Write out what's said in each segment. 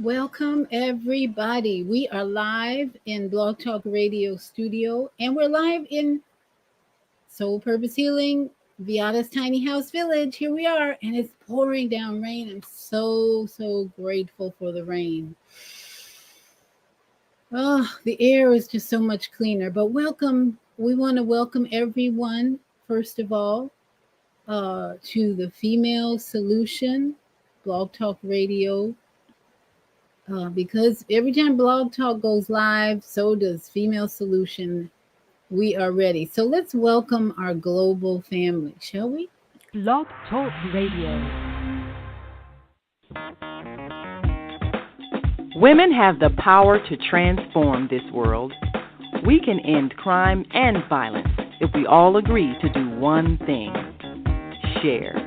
Welcome, everybody. We are live in Blog Talk Radio Studio, and we're live in Soul Purpose Healing, Viata's Tiny House Village. Here we are, and it's pouring down rain. I'm so grateful for the rain. Oh, the air is just so much cleaner. But welcome. We want to welcome everyone, first of all, to the Female Solution Blog Talk Radio. Because every time Blog Talk goes live, so does Female Solution. We are ready. So let's welcome our global family, shall we? Blog Talk Radio. Women have the power to transform this world. We can end crime and violence if we all agree to do one thing: share.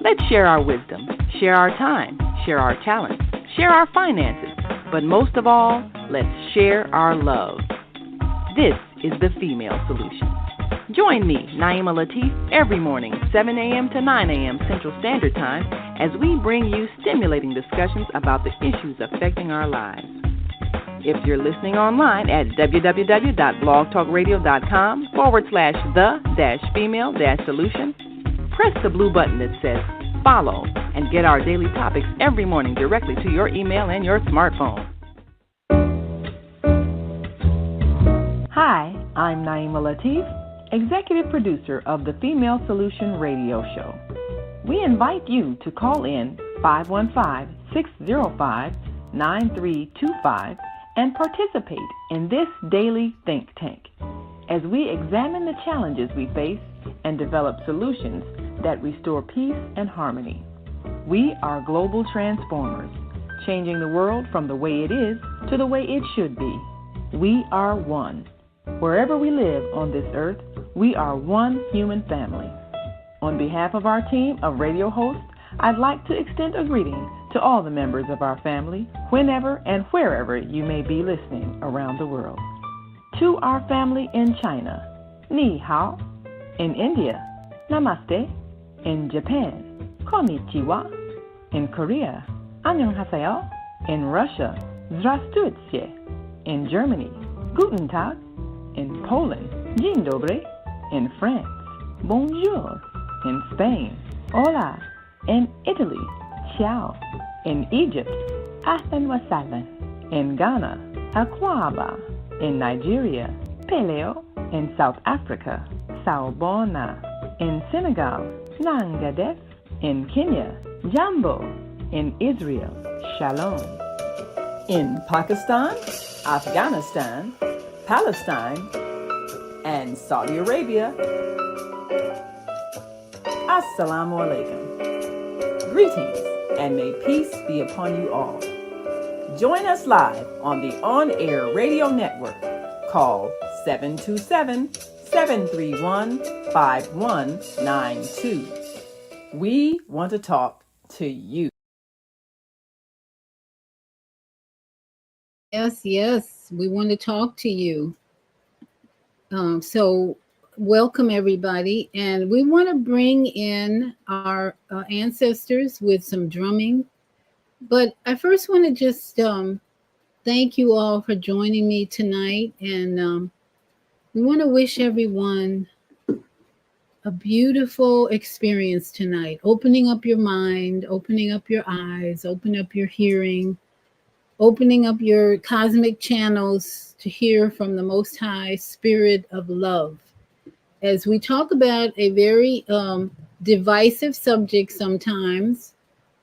Let's share our wisdom, share our time, share our talents, share our finances, but most of all, let's share our love. This is the Female Solution. Join me, Naima Latif, every morning, 7 a.m. to 9 a.m. Central Standard Time, as we bring you stimulating discussions about the issues affecting our lives. If you're listening online at www.blogtalkradio.com/the-female-solution, press the blue button that says follow and get our daily topics every morning directly to your email and your smartphone. Hi, I'm Naima Latif, executive producer of the Female Solution Radio Show. We invite you to call in 515-605-9325 and participate in this daily think tank as we examine the challenges we face and develop solutions that restore peace and harmony. We are global transformers, changing the world from the way it is to the way it should be. We are one. Wherever we live on this earth, we are one human family. On behalf of our team of radio hosts, I'd like to extend a greeting to all the members of our family, whenever and wherever you may be listening around the world. To our family in China, Ni Hao. In India, Namaste. In Japan, Konnichiwa. In Korea, Annyeonghaseyo. In Russia, Здравствуйте. In Germany, Guten Tag. In Poland, Dzień dobry. In France, Bonjour. In Spain, Hola. In Italy, Ciao. In Egypt, Ahlan wa sahlan. In Ghana, Akwaba. In Nigeria, Peleo. In South Africa, Sawubona. In Senegal, Nangadef. In Kenya, Jambo. In Israel, Shalom. In Pakistan, Afghanistan, Palestine, and Saudi Arabia, Assalamu alaikum. Greetings, and may peace be upon you all. Join us live on the on-air radio network called 727-731-5192. We want to talk to you. Yes, we want to talk to you. So welcome, everybody. And we want to bring in our ancestors with some drumming. But I first want to just thank you all for joining me tonight. And we want to wish everyone a beautiful experience tonight, opening up your mind, opening up your eyes, opening up your hearing, opening up your cosmic channels to hear from the Most High Spirit of Love. As we talk about a very divisive subject sometimes,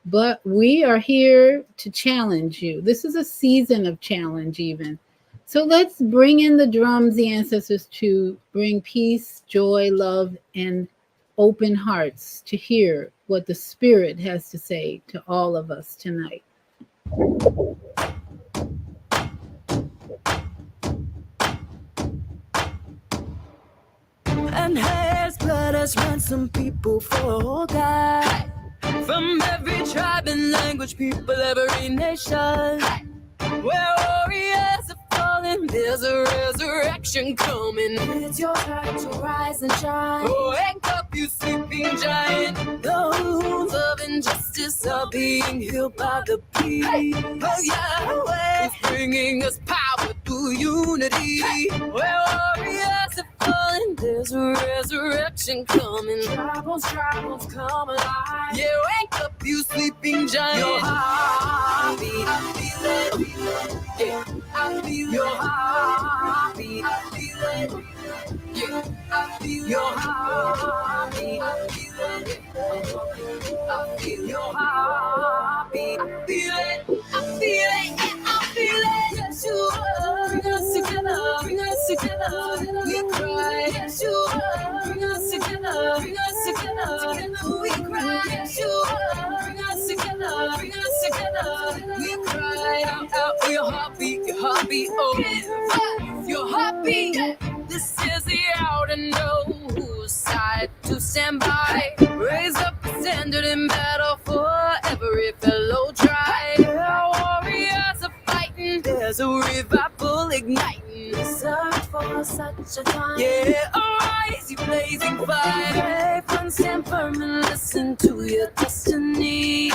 but we are here to challenge you. This is a season of challenge even. So let's bring in the drums, the ancestors, to bring peace, joy, love, and open hearts to hear what the Spirit has to say to all of us tonight. And has blood has ransomed people for God. From every tribe and language, people, every nation. Where warriors are falling, there's a resurrection coming. It's your time to rise and shine. Wake up, you sleeping giant. The wounds of injustice hearts are being healed by the peace of Yahweh. Who's bringing us power through unity. Where warriors have fallen, there's a resurrection coming. Troubles come alive. Yeah, wake up, you sleeping giant. Your heartbeat, I feel it. Yeah, I feel your heartbeat, I feel it. Yeah, I feel your heartbeat, I feel it. I feel your heartbeat, I feel it. I feel it, yeah, I feel it. Yeshua, bring us together, bring us together. We cry, Yeshua, bring us together, bring us together. We cry, Yeshua, bring us together, bring us together. We cry out for your heartbeat, oh, your heartbeat. This is the hour to know whose side to stand by. Raise up a standard in battle for every fellow tribe. Warriors are fighting, there's a revival igniting. Search for such a time. Yeah, arise, you blazing fire. Brave and stand firm and listen to your destiny.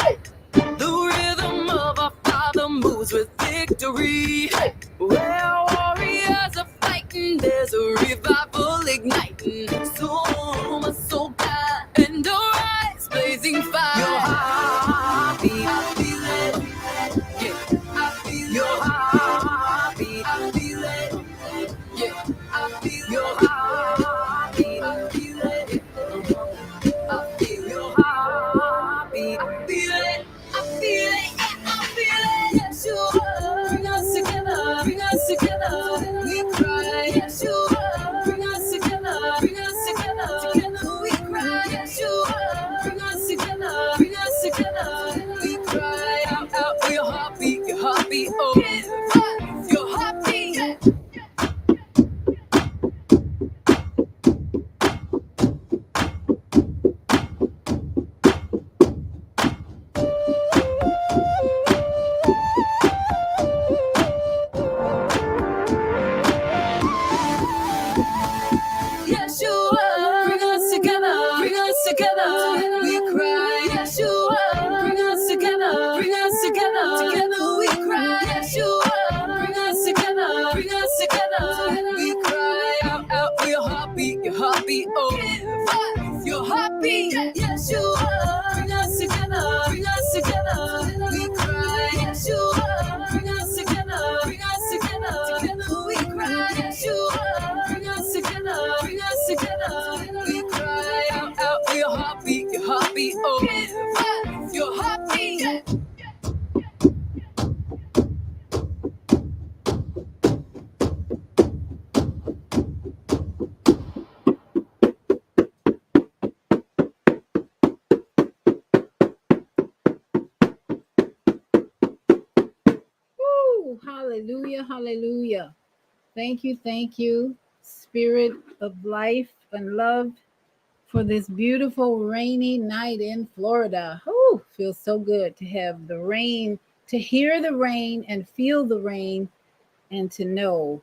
The rhythm of our Father moves with victory. Where warriors are fighting, there's a revival igniting. So my soul God, and arise, blazing fire. Your heartbeat, I feel it. Yeah, I feel your heartbeat, I feel it. Yeah, I feel your heartbeat, I feel it. I feel your heartbeat, I feel it. I feel it, yeah, I feel it. Yeshua, bring us together, bring us together. We cry, Yeshua, bring us together, bring us together. Together we cry, Yeshua, bring us together, bring us together. We cry out for your heartbeat, oh, your heartbeat. Yeshua, bring us together, bring us together. We cry, Yeshua, bring us together, bring us together. Together we cry, Yeshua, bring us together, bring us together. We cry out for your heartbeat, oh, your heartbeat. Yeshua, bring us together, bring us together. We cry, Yeshua, bring us together, bring us together. Together we cry, Yeshua, bring us together, bring us together. We cry out for your heartbeat, oh, your heartbeat. Woo! Hallelujah, hallelujah. Thank you, Spirit of life and love, for this beautiful rainy night in Florida. Oh, feels so good to have the rain, to hear the rain and feel the rain, and to know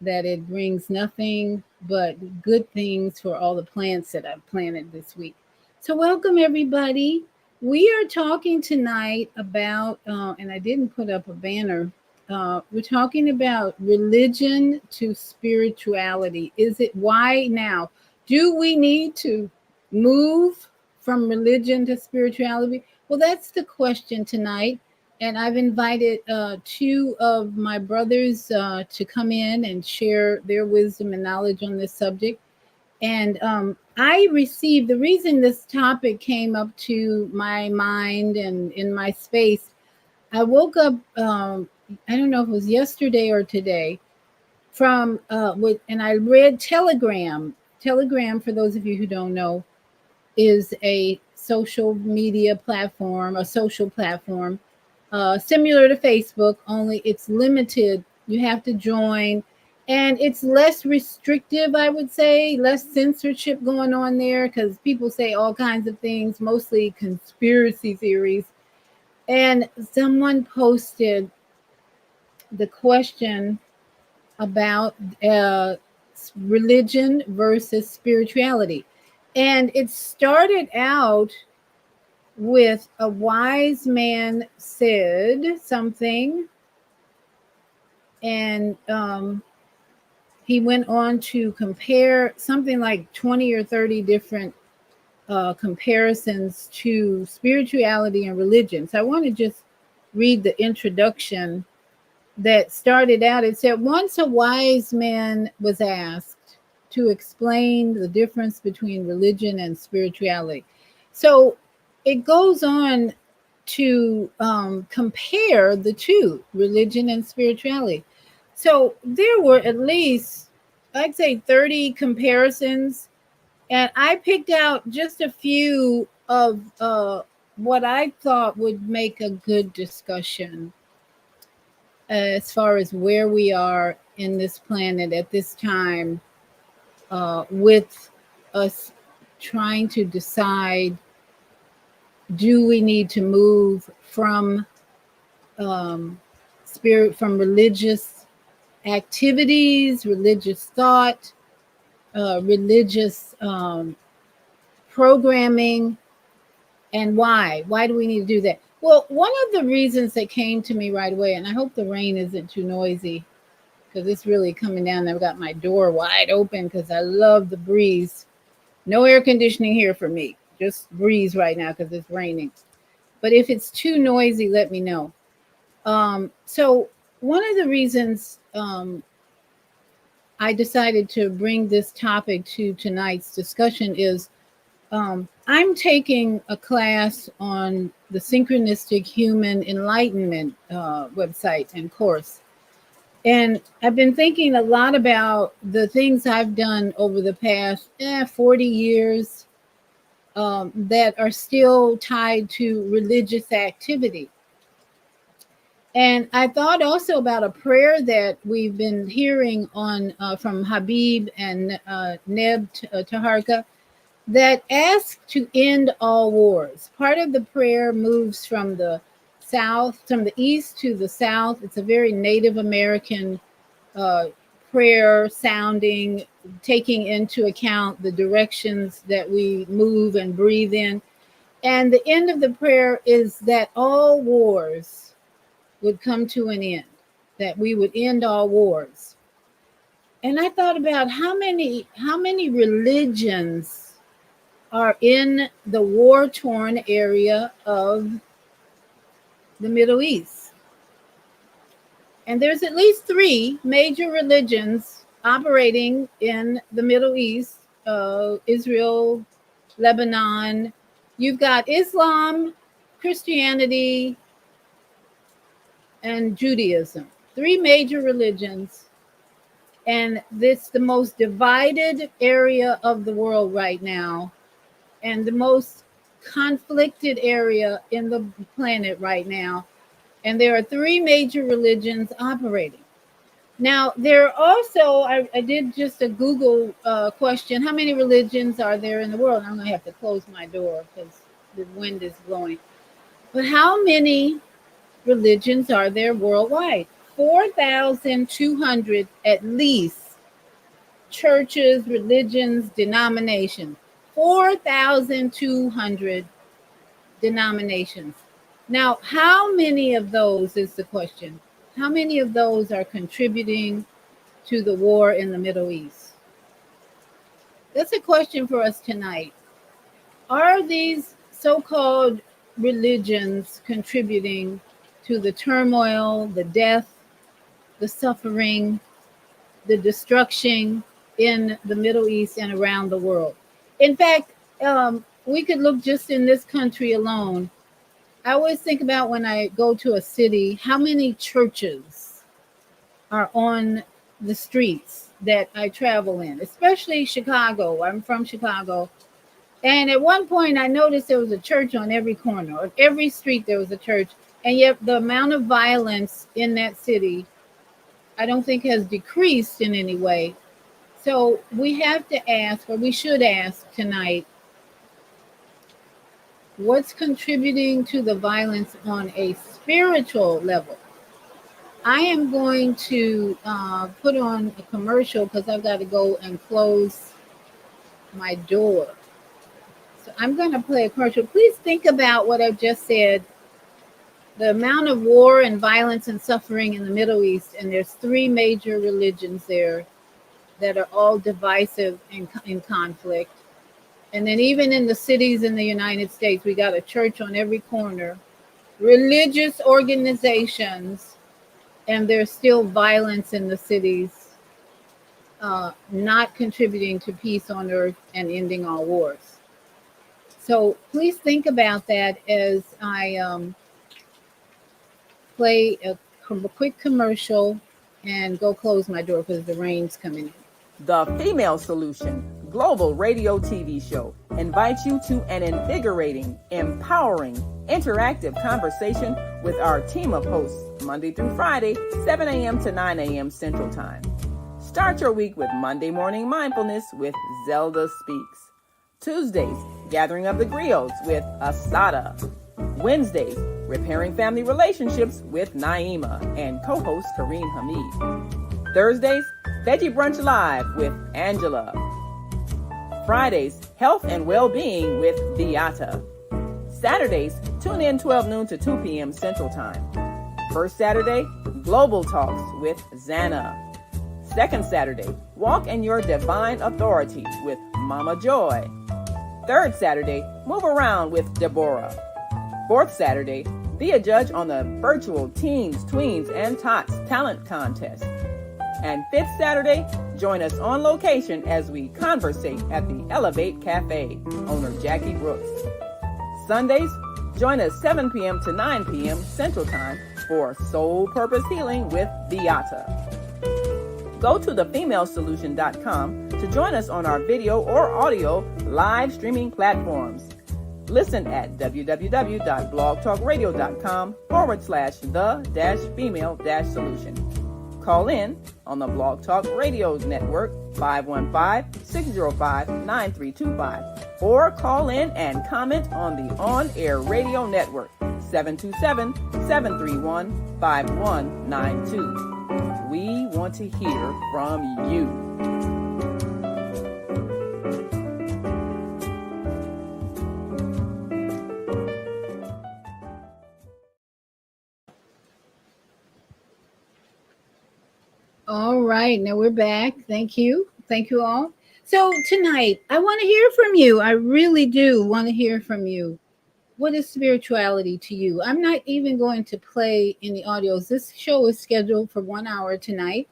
that it brings nothing but good things for all the plants that I've planted this week. So, welcome everybody. We are talking tonight about, and I didn't put up a banner. We're talking about religion to spirituality. Is it why now? Do we need to move from religion to spirituality? Well, that's the question tonight. And I've invited two of my brothers to come in and share their wisdom and knowledge on this subject. And I received, the reason this topic came up to my mind and in my space, I woke up, I don't know if it was yesterday or today, and I read Telegram. Telegram, for those of you who don't know, is a social media platform, a social platform, similar to Facebook, only it's limited. You have to join, and it's less restrictive, I would say, less censorship going on there, because people say all kinds of things, mostly conspiracy theories. And someone posted the question about religion versus spirituality. And it started out with a wise man said something, and he went on to compare something like 20 or 30 different comparisons to spirituality and religion. So I want to just read the introduction that started out. It said, once a wise man was asked to explain the difference between religion and spirituality. So it goes on to compare the two, religion and spirituality. So there were at least, I'd say, 30 comparisons, and I picked out just a few of what I thought would make a good discussion as far as where we are in this planet at this time, with us trying to decide, do we need to move from from religious activities, religious thought, religious programming, and why? Why do we need to do that? Well, one of the reasons that came to me right away, and I hope the rain isn't too noisy because it's really coming down. I've got my door wide open because I love the breeze. No air conditioning here for me, just breeze right now because it's raining. But if it's too noisy, let me know. So one of the reasons I decided to bring this topic to tonight's discussion is I'm taking a class on the Synchronistic Human Enlightenment website and course. And I've been thinking a lot about the things I've done over the past 40 years that are still tied to religious activity. And I thought also about a prayer that we've been hearing on from Habib and Neb Taharka that asks to end all wars. Part of the prayer moves from the south, from the east to the south. It's a very Native American prayer sounding, taking into account the directions that we move and breathe in. And the end of the prayer is that all wars would come to an end, that we would end all wars. And I thought about how many religions are in the war-torn area of the Middle East. And there's at least 3 major religions operating in the Middle East, Israel, Lebanon. You've got Islam, Christianity, and Judaism. 3 major religions. And it's the most divided area of the world right now, and the most conflicted area in the planet right now. And there are 3 major religions operating. Now, there are also, I did just a Google question, how many religions are there in the world? I'm going to have to close my door because the wind is blowing. But how many religions are there worldwide? 4,200 at least churches, religions, denominations. 4,200 denominations. Now, how many of those is the question? How many of those are contributing to the war in the Middle East? That's a question for us tonight. Are these so-called religions contributing to the turmoil, the death, the suffering, the destruction in the Middle East and around the world? In fact, we could look just in this country alone. I always think about when I go to a city, how many churches are on the streets that I travel in, especially Chicago. I'm from Chicago. And at one point, I noticed there was a church on every corner. On every street, there was a church. And yet the amount of violence in that city, I don't think has decreased in any way. So we have to ask, or we should ask tonight, what's contributing to the violence on a spiritual level? I am going to put on a commercial because I've got to go and close my door. So I'm going to play a commercial. Please think about what I've just said. The amount of war and violence and suffering in the Middle East, and there's 3 major religions there that are all divisive and in conflict. And then even in the cities in the United States, we got a church on every corner, religious organizations, and there's still violence in the cities, not contributing to peace on earth and ending all wars. So please think about that as I play a quick commercial and go close my door because the rain's coming in. The Female Solution Global Radio TV show invites you to an invigorating, empowering, interactive conversation with our team of hosts Monday through Friday, 7 a.m. to 9 a.m. Central Time. Start your week with Monday Morning Mindfulness with Zelda Speaks. Tuesdays, Gathering of the Griots with Asada. Wednesdays, Repairing Family Relationships with Naima and co-host Kareem Hamid. Thursdays, Veggie Brunch Live with Angela. Fridays, Health and Well-Being with Beata. Saturdays, tune in 12 noon to 2 p.m. Central Time. First Saturday, Global Talks with Zana. Second Saturday, Walk in Your Divine Authority with Mama Joy. Third Saturday, Move Around with Deborah. Fourth Saturday, be a judge on the virtual Teens, Tweens, and Tots Talent Contest. And fifth Saturday, join us on location as we conversate at the Elevate Cafe, owner Jackie Brooks. Sundays, join us 7 p.m. to 9 p.m. Central Time for Soul Purpose Healing with Beata. Go to thefemalesolution.com to join us on our video or audio live streaming platforms. Listen at www.blogtalkradio.com/the-female-solution. Call in on the Blog Talk Radio Network 515-605-9325 or call in and comment on the On-Air Radio Network 727-731-5192. We want to hear from you. All right, now we're back. Thank you. Thank you all. So tonight, I want to hear from you. I really do want to hear from you. What is spirituality to you? I'm not even going to play any audios. This show is scheduled for 1 hour tonight.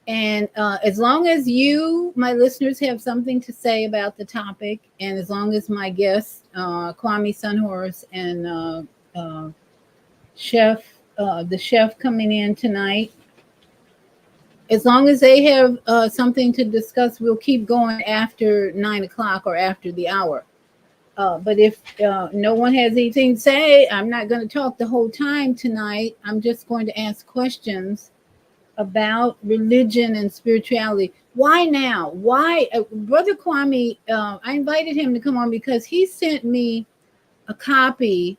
And as long as you, my listeners, have something to say about the topic, and as long as my guests, Kwame Sunhorse and the chef coming in tonight, as long as they have something to discuss, we'll keep going after 9 o'clock or after the hour. But if no one has anything to say, I'm not going to talk the whole time tonight. I'm just going to ask questions about religion and spirituality. Why now? Why? Brother Kwame, I invited him to come on because he sent me a copy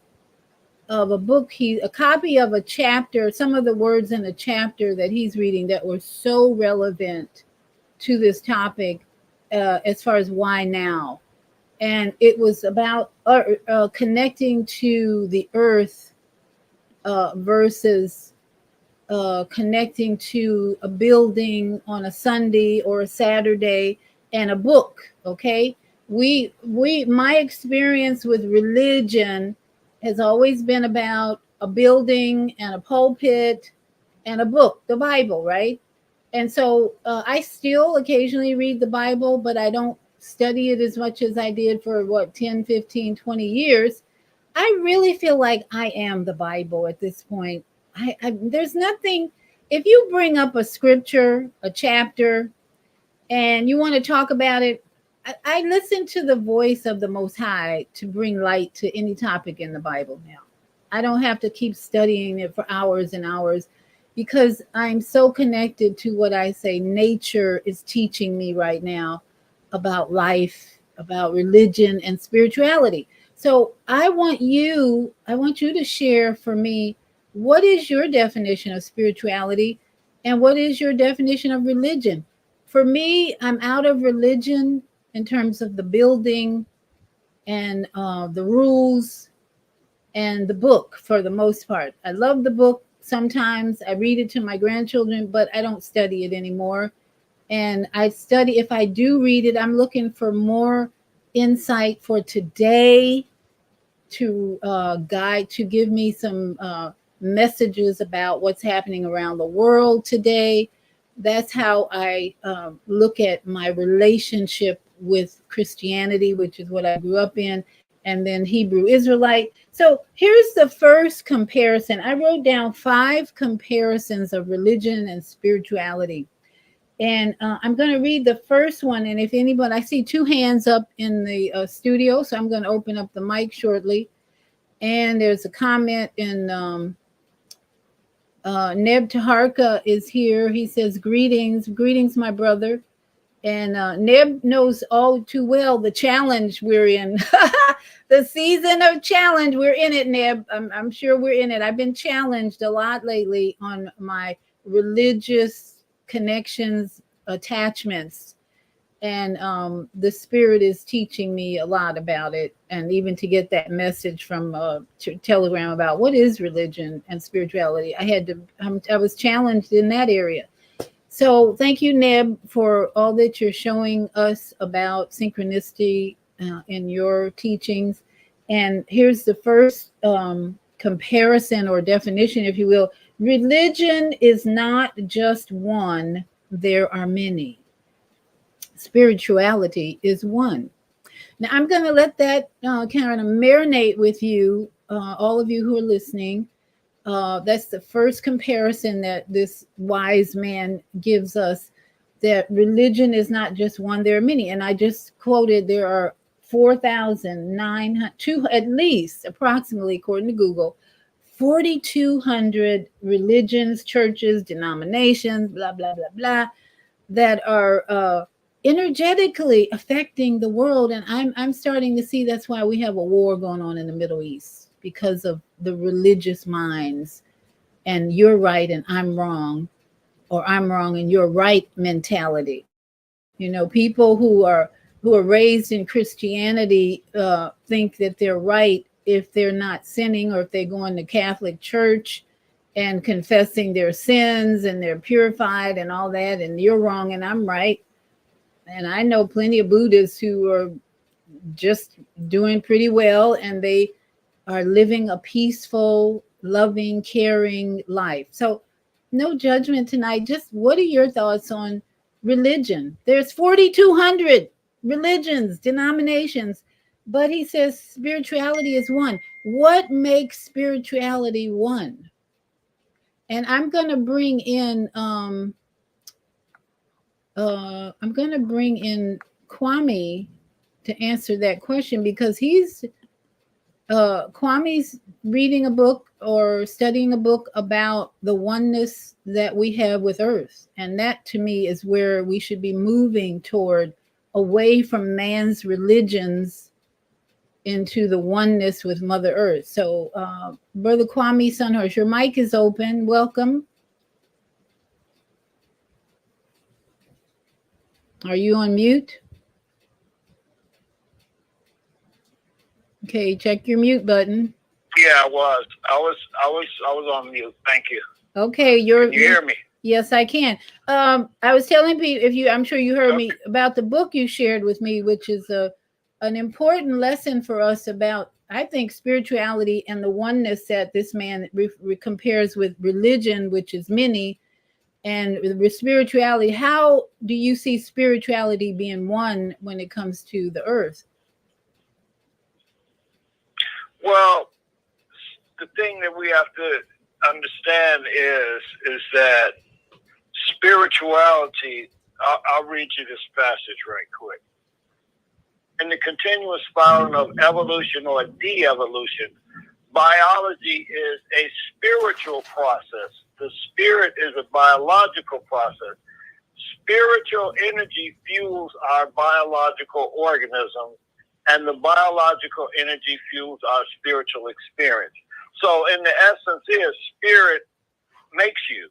of a book, a copy of a chapter, some of the words in a chapter that he's reading that were so relevant to this topic as far as why now. And it was about connecting to the earth versus connecting to a building on a Sunday or a Saturday and a book. Okay. My experience with religion has always been about a building and a pulpit and a book, the Bible, right? And so I still occasionally read the Bible, but I don't study it as much as I did for 10, 15, 20 years. I really feel like I am the Bible at this point. There's nothing, if you bring up a scripture, a chapter, and you want to talk about it, I listen to the voice of the Most High to bring light to any topic in the Bible now. I don't have to keep studying it for hours and hours because I'm so connected to what I say nature is teaching me right now about life, about religion and spirituality. So I want you to share for me, what is your definition of spirituality and what is your definition of religion? For me, I'm out of religion in terms of the building and the rules and the book for the most part. I love the book. Sometimes I read it to my grandchildren, but I don't study it anymore. And I study, if I do read it, I'm looking for more insight for today to guide, to give me some messages about what's happening around the world today. That's how I look at my relationship with Christianity, which is what I grew up in, and then Hebrew Israelite. So here's the first comparison. I wrote down 5 comparisons of religion and spirituality. And I'm going to read the first one. And if anybody, I see 2 hands up in the studio, so I'm going to open up the mic shortly. And there's a comment in Neb Taharka is here. He says, greetings, my brother. And Neb knows all too well the challenge we're in. The season of challenge. We're in it, Neb. I'm sure we're in it. I've been challenged a lot lately on my religious connections, attachments, and the Spirit is teaching me a lot about it, and even to get that message from Telegram about what is religion and spirituality, I was challenged in that area. So thank you, Neb, for all that you're showing us about synchronicity in your teachings. And here's the first comparison or definition, if you will. Religion is not just one, there are many. Spirituality is one. Now, I'm going to let that kind of marinate with you, all of you who are listening. That's the first comparison that this wise man gives us, that religion is not just one, there are many. And I just quoted there are 4,900, at least approximately, according to Google, 4,200 religions, churches, denominations, blah, blah, blah, blah, that are energetically affecting the world. And I'm starting to see that's why we have a war going on in the Middle East, because of the religious minds and you're right and I'm wrong, or I'm wrong and you're right mentality. You know, people who are raised in Christianity think that they're right if they're not sinning, or if they go into Catholic church and confessing their sins and they're purified and all that, and you're wrong and I'm right. And I know plenty of Buddhists who are just doing pretty well, and they are living a peaceful, loving, caring life. So no judgment tonight. Just what are your thoughts on religion? There's 4,200 religions, denominations, but he says spirituality is one. What makes spirituality one? And I'm going to bring in Kwame to answer that question, because Kwame's reading a book or studying a book about the oneness that we have with Earth. And that, to me, is where we should be moving toward, away from man's religions into the oneness with Mother Earth. So, Brother Kwame Sunhurst, your mic is open. Welcome. Are you on mute? Okay, check your mute button. Yeah, I was on mute. Thank you. Okay, Can you hear me? Yes, I can. I was telling people, I'm sure you heard me about the book you shared with me, which is an important lesson for us about, I think, spirituality and the oneness that this man compares with religion, which is many, and with spirituality. How do you see spirituality being one when it comes to the earth? Well, the thing that we have to understand is that spirituality, I'll read you this passage right quick. In the continuous spiraling of evolution or de-evolution, biology is a spiritual process. The spirit is a biological process. Spiritual energy fuels our biological organism, and the biological energy fuels our spiritual experience. So in the essence is, spirit makes you.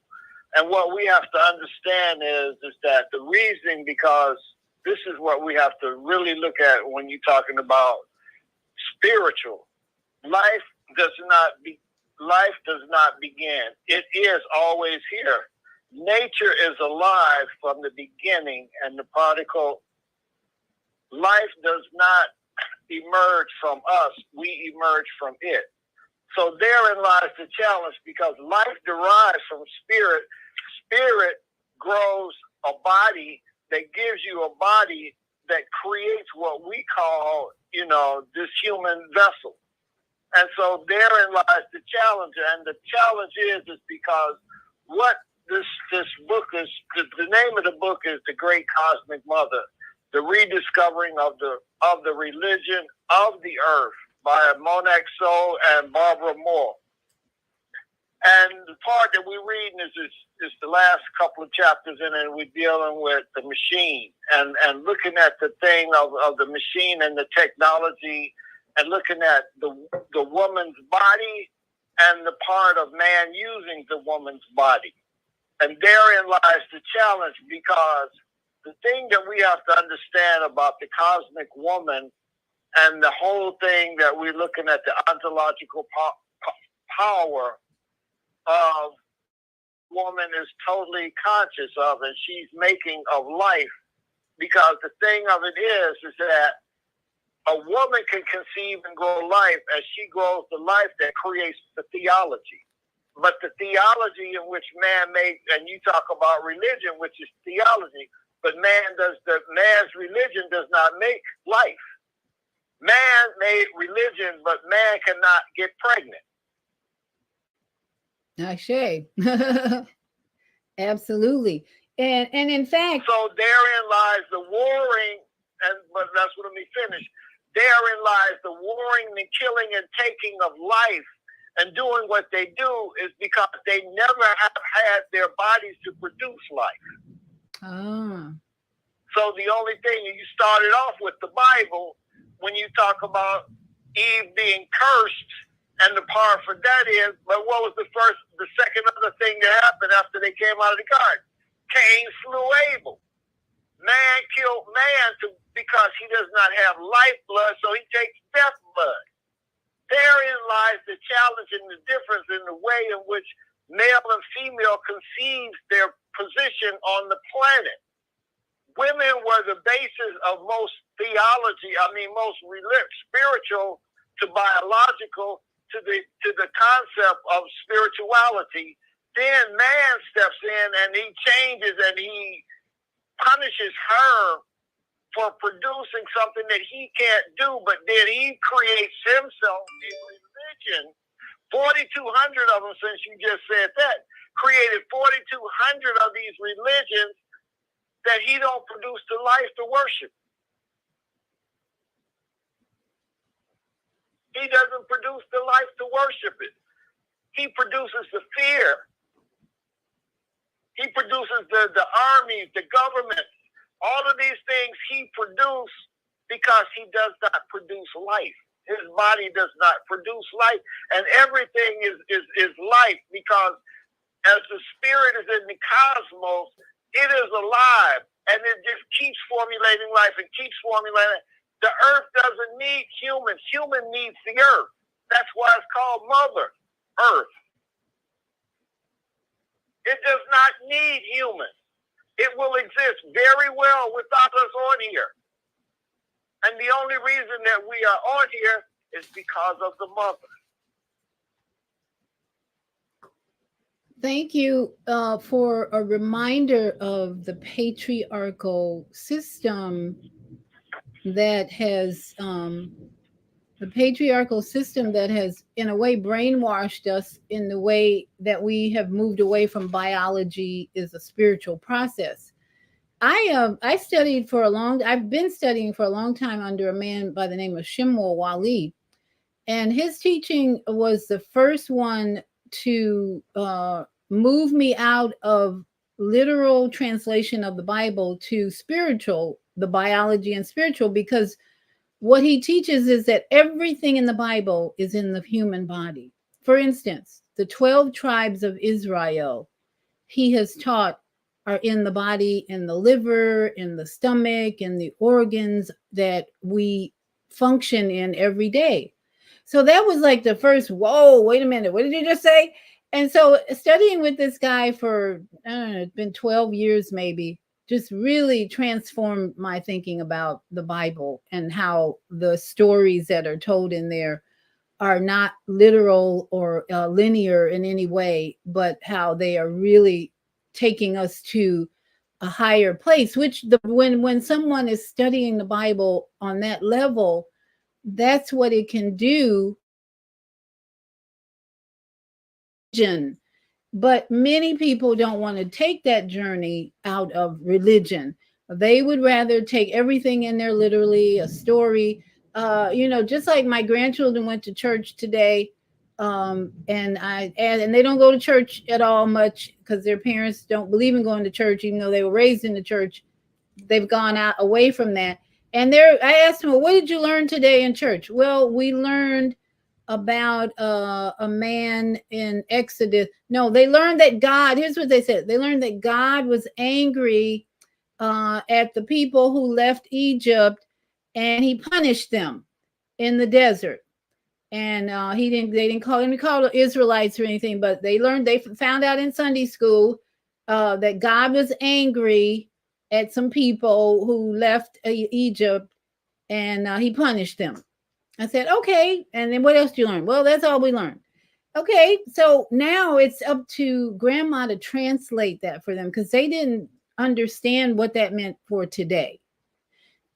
And what we have to understand is that the reasoning, because this is what we have to really look at when you're talking about spiritual. Life does not begin. It is always here. Nature is alive from the beginning, and the particle life does not emerge from us. We emerge from it. So therein lies the challenge, because life derives from spirit. Spirit grows a body that gives you a body that creates what we call, this human vessel. And so therein lies the challenge. And the challenge is because what this book is, the name of the book is The Great Cosmic Mother, The Rediscovering of the Religion of the Earth by Monac Soul and Barbara Moore. And the part that we're reading is the last couple of chapters in it. We're dealing with the machine and looking at the thing of the machine and the technology, and looking at the woman's body and the part of man using the woman's body. And therein lies the challenge, because the thing that we have to understand about the cosmic woman and the whole thing that we're looking at, the ontological power of woman is totally conscious of, and she's making of life. Because the thing of it is that a woman can conceive and grow life as she grows the life that creates the theology. But the theology in which man made, and you talk about religion, which is theology, but man's religion does not make life. Man made religion, but man cannot get pregnant. Ashe. Absolutely. And in fact, so therein lies the warring, but that's what let me finish. Therein lies the warring, the killing and taking of life, and doing what they do is because they never have had their bodies to produce life. Ah. So the only thing, you started off with the Bible when you talk about Eve being cursed, and the part for that is, but what was the second other thing that happened after they came out of the garden? Cain slew Abel. Man killed man because he does not have lifeblood, so he takes death blood. Therein lies the challenge and the difference in the way in which male and female conceives their position on the planet. Women were the basis of most theology, most spiritual to biological to the concept of spirituality. Then man steps in and he changes and he punishes her for producing something that he can't do, but then he creates himself a religion. 4,200 of them, since you just said that, created 4,200 of these religions that he don't produce the life to worship. He doesn't produce the life to worship it. He produces the fear. He produces the armies, the governments. All of these things he produces because he does not produce life. His body does not produce life. And everything is life, because as the spirit is in the cosmos, it is alive. And it just keeps formulating life and keeps formulating. The earth doesn't need humans. Human needs the earth. That's why it's called Mother Earth. It does not need humans. It will exist very well without us on here. And the only reason that we are on here is because of the mother. Thank you for a reminder of the patriarchal system that has in a way brainwashed us in the way that we have moved away from biology is a spiritual process. I've been studying for a long time under a man by the name of Shimwal Wali, and his teaching was the first one to move me out of literal translation of the Bible to spiritual, the biology and spiritual, because what he teaches is that everything in the Bible is in the human body. For instance, the 12 tribes of Israel, he has taught, are in the body, in the liver, in the stomach, in the organs that we function in every day. So that was like the first, whoa, wait a minute, what did you just say? And so studying with this guy for, I don't know, it's been 12 years maybe, just really transformed my thinking about the Bible and how the stories that are told in there are not literal or linear in any way, but how they are really taking us to a higher place, which when someone is studying the Bible on that level, that's what it can do. But many people don't want to take that journey out of religion. They would rather take everything in there literally, a story. Just like my grandchildren went to church today, and they don't go to church at all much because their parents don't believe in going to church, even though they were raised in the church. They've gone out away from that. And I asked them, well, what did you learn today in church? Well, we learned about a man in Exodus. No, they learned that God, here's what they said. They learned that God was angry at the people who left Egypt, and he punished them in the desert. And they didn't call them Israelites or anything, but they found out in Sunday school that God was angry at some people who left Egypt, and he punished them. I said, okay. And then what else do you learn? Well, that's all we learned. Okay. So now it's up to grandma to translate that for them because they didn't understand what that meant for today.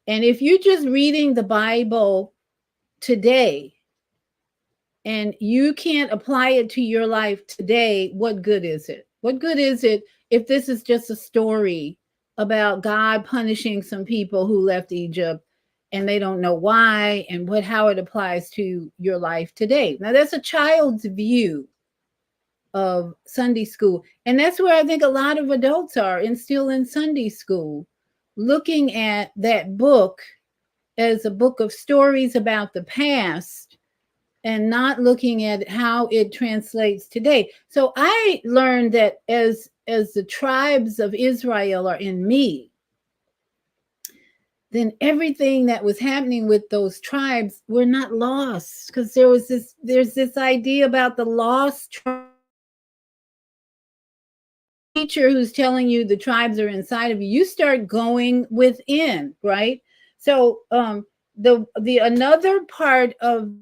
And if you're just reading the Bible today and you can't apply it to your life today, what good is it? What good is it if this is just a story about God punishing some people who left Egypt and they don't know why and how it applies to your life today? Now, that's a child's view of Sunday school. And that's where I think a lot of adults are still in Sunday school, looking at that book as a book of stories about the past and not looking at how it translates today. So I learned that as the tribes of Israel are in me, then everything that was happening with those tribes were not lost, because there's this idea about the lost tribe. Teacher who's telling you the tribes are inside of you, you start going within, right? So the another part of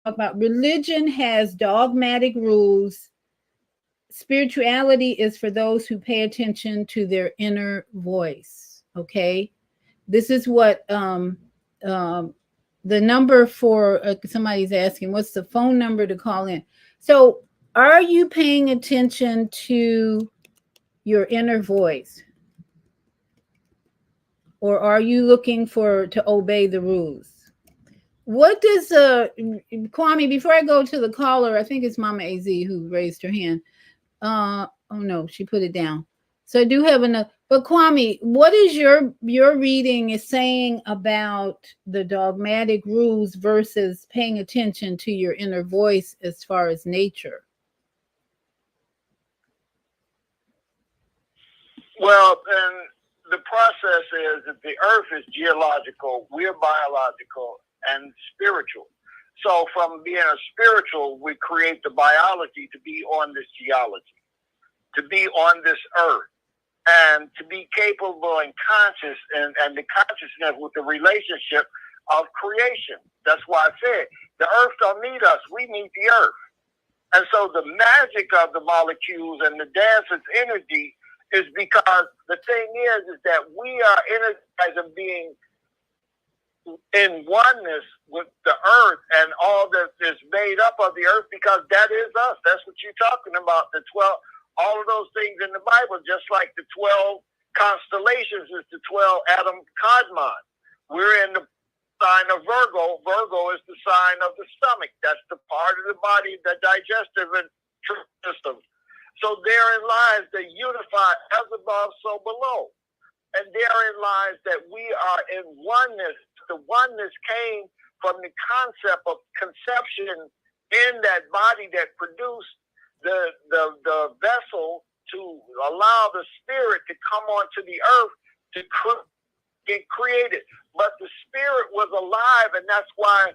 about religion has dogmatic rules. Spirituality is for those who pay attention to their inner voice. Okay, this is what the number for somebody's asking, what's the phone number to call in? So are you paying attention to your inner voice, or are you looking to obey the rules? What does Kwame, before I go to the caller, I think it's Mama AZ who raised her hand. Oh no, she put it down. So I do have enough. But Kwame, what is your reading is saying about the dogmatic rules versus paying attention to your inner voice as far as nature? Well, then the process is that the earth is geological, we're biological and spiritual. So from being a spiritual, we create the biology to be on this geology, to be on this earth, and to be capable and conscious and the consciousness with the relationship of creation. That's why I said the earth don't need us, we need the earth. And so the magic of the molecules and the dance of energy is because the thing is that we are energized and being in oneness with the earth and all that is made up of the earth, because that is us. That's what you're talking about. The 12, all of those things in the Bible, just like the 12 constellations is the 12 Adam Cosmon. We're in the sign of Virgo. Virgo is the sign of the stomach. That's the part of the body, the digestive system. So therein lies the unified as above, so below. And therein lies that we are in oneness. The oneness came from the concept of conception in that body that produced the vessel to allow the spirit to come onto the earth to get created, but the spirit was alive, and that's why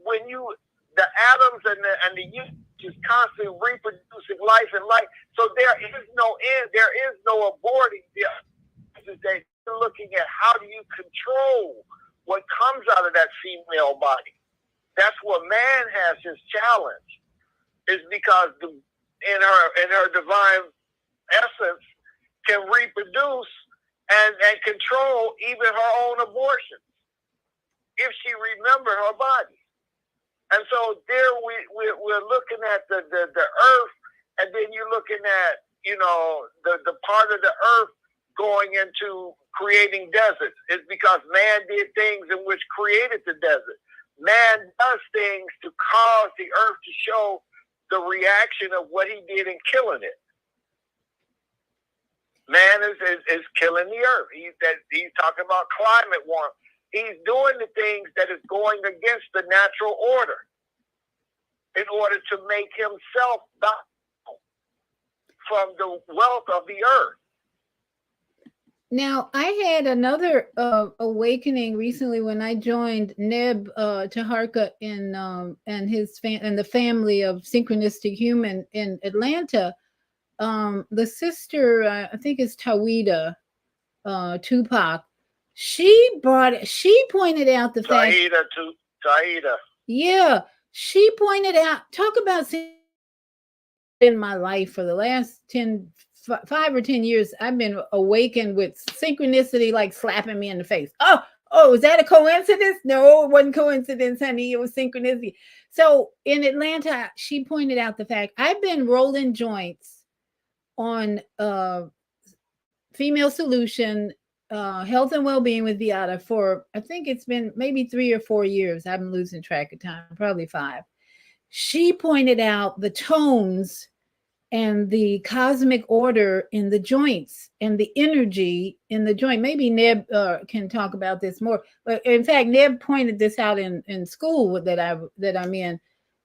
when the atoms and the unit is constantly reproducing life and life. So there is no end. There is no aborting. They're looking at how do you control what comes out of that female body. That's what man has his challenge, is because in her divine essence can reproduce and control even her own abortions if she remember her body. And so there we're looking at the earth, and then you're looking at, the part of the earth going into creating deserts. It's because man did things in which created the desert. Man does things to cause the earth to show the reaction of what he did in killing it. Man is killing the earth. He's talking about climate warming. He's doing the things that is going against the natural order in order to make himself valuable from the wealth of the earth. Now, I had another awakening recently when I joined Neb Taharka and his and the family of Synchronistic Human in Atlanta. The sister, I think it's Tawida Tupac. She pointed out the fact. Taida. Yeah, she pointed out. Talk about in my life for the last 5 or 10 years, I've been awakened with synchronicity, like slapping me in the face. Oh, is that a coincidence? No, it wasn't coincidence, honey. It was synchronicity. So in Atlanta, she pointed out the fact I've been rolling joints on Female Solution, Health and Wellbeing with Beata for, I think it's been maybe 3 or 4 years. I'm losing track of time, probably 5. She pointed out the tones and the cosmic order in the joints and the energy in the joint. Maybe Neb can talk about this more. But in fact, Neb pointed this out in school that I'm in.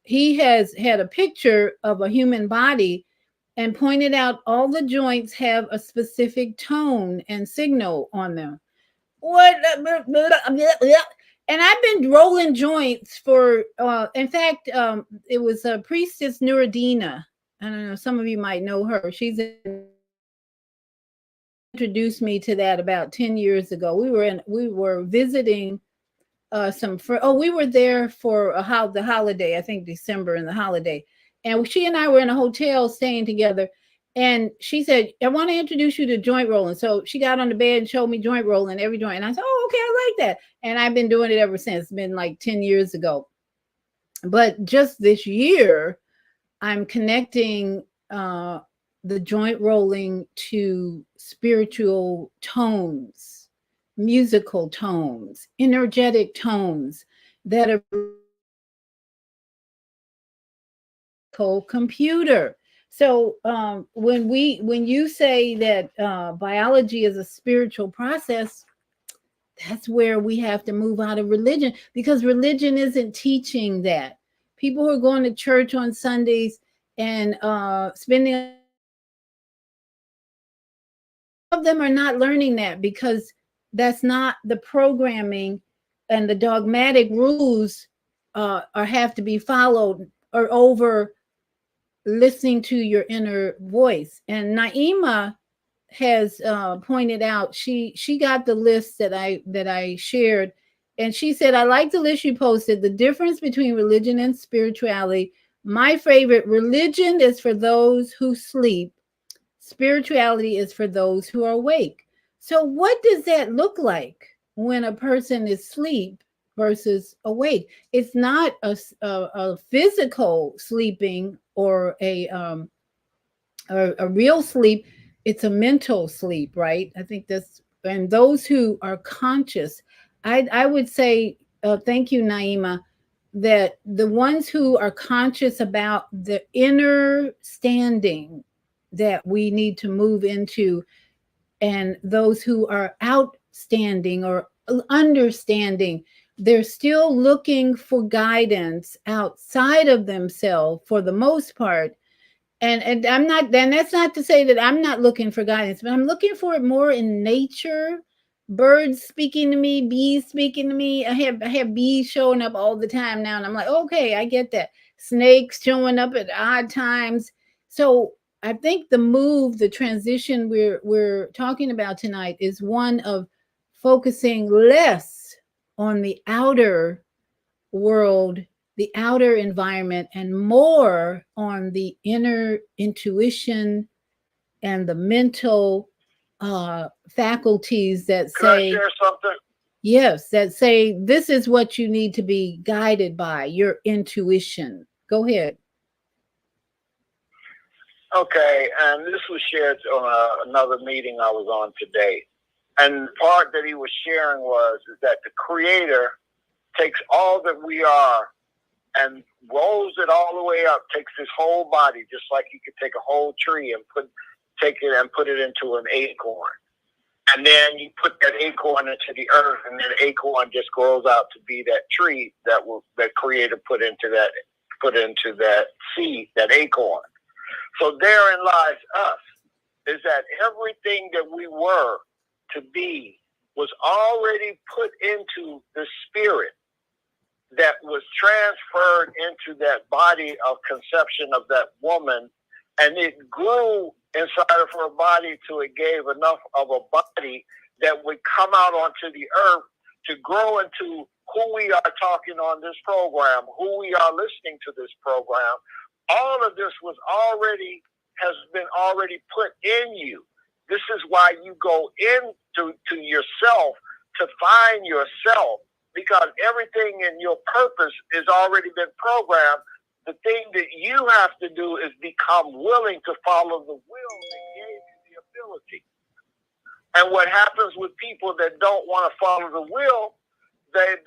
He has had a picture of a human body and pointed out all the joints have a specific tone and signal on them. And I've been rolling joints for, in fact, it was a priestess Nuruddina. I don't know, some of you might know her. She's introduced me to that about 10 years ago. We were visiting we were there for the holiday, I think December and the holiday. And she and I were in a hotel staying together. And she said, I want to introduce you to joint rolling. So she got on the bed and showed me joint rolling, every joint. And I said, oh, okay, I like that. And I've been doing it ever since. It's been like 10 years ago. But just this year, I'm connecting the joint rolling to spiritual tones, musical tones, energetic tones that are computer. So when you say that biology is a spiritual process, that's where we have to move out of religion, because religion isn't teaching that. People who are going to church on Sundays and spending, of them are not learning that, because that's not the programming, and the dogmatic rules have to be followed, or over listening to your inner voice. And Naima has pointed out, she got the list that I shared. And she said, I like the list you posted, the difference between religion and spirituality. My favorite, religion is for those who sleep. Spirituality is for those who are awake. So what does that look like when a person is asleep versus awake? It's not a physical sleeping or a real sleep. It's a mental sleep, right? I think that's, and those who are conscious, I would say, thank you, Naima, that the ones who are conscious about the inner standing that we need to move into, and those who are outstanding or understanding, they're still looking for guidance outside of themselves for the most part. And that's not to say that I'm not looking for guidance, but I'm looking for it more in nature. birds speaking to me, bees speaking to me. I have bees showing up all the time now, and I'm like, okay, I get that. Snakes showing up at odd times. So I think the transition we're talking about tonight is one of focusing less on the outer world, the outer environment, and more on the inner intuition and the mental faculties that Could I say, share something? yes, that say this is what you need to be guided by, your intuition. Go ahead. Okay, and this was shared on another meeting I was on today. And the part that he was sharing is that the Creator takes all that we are and rolls it all the way up, takes his whole body, just like you could take a whole tree and take it and put it into an acorn. And then you put that acorn into the earth, and then the acorn just grows out to be that tree that Creator put into that seed, that acorn. So therein lies us, is that everything that we were to be was already put into the spirit that was transferred into that body of conception of that woman, and it grew inside of her body till it gave enough of a body that would come out onto the earth to grow into who we are talking on this program, who we are listening to this program. All of this has been already put in you. This is why you go into yourself to find yourself, because everything in your purpose has already been programmed. The thing that you have to do is become willing to follow the will that gave you the ability. And what happens with people that don't want to follow the will, they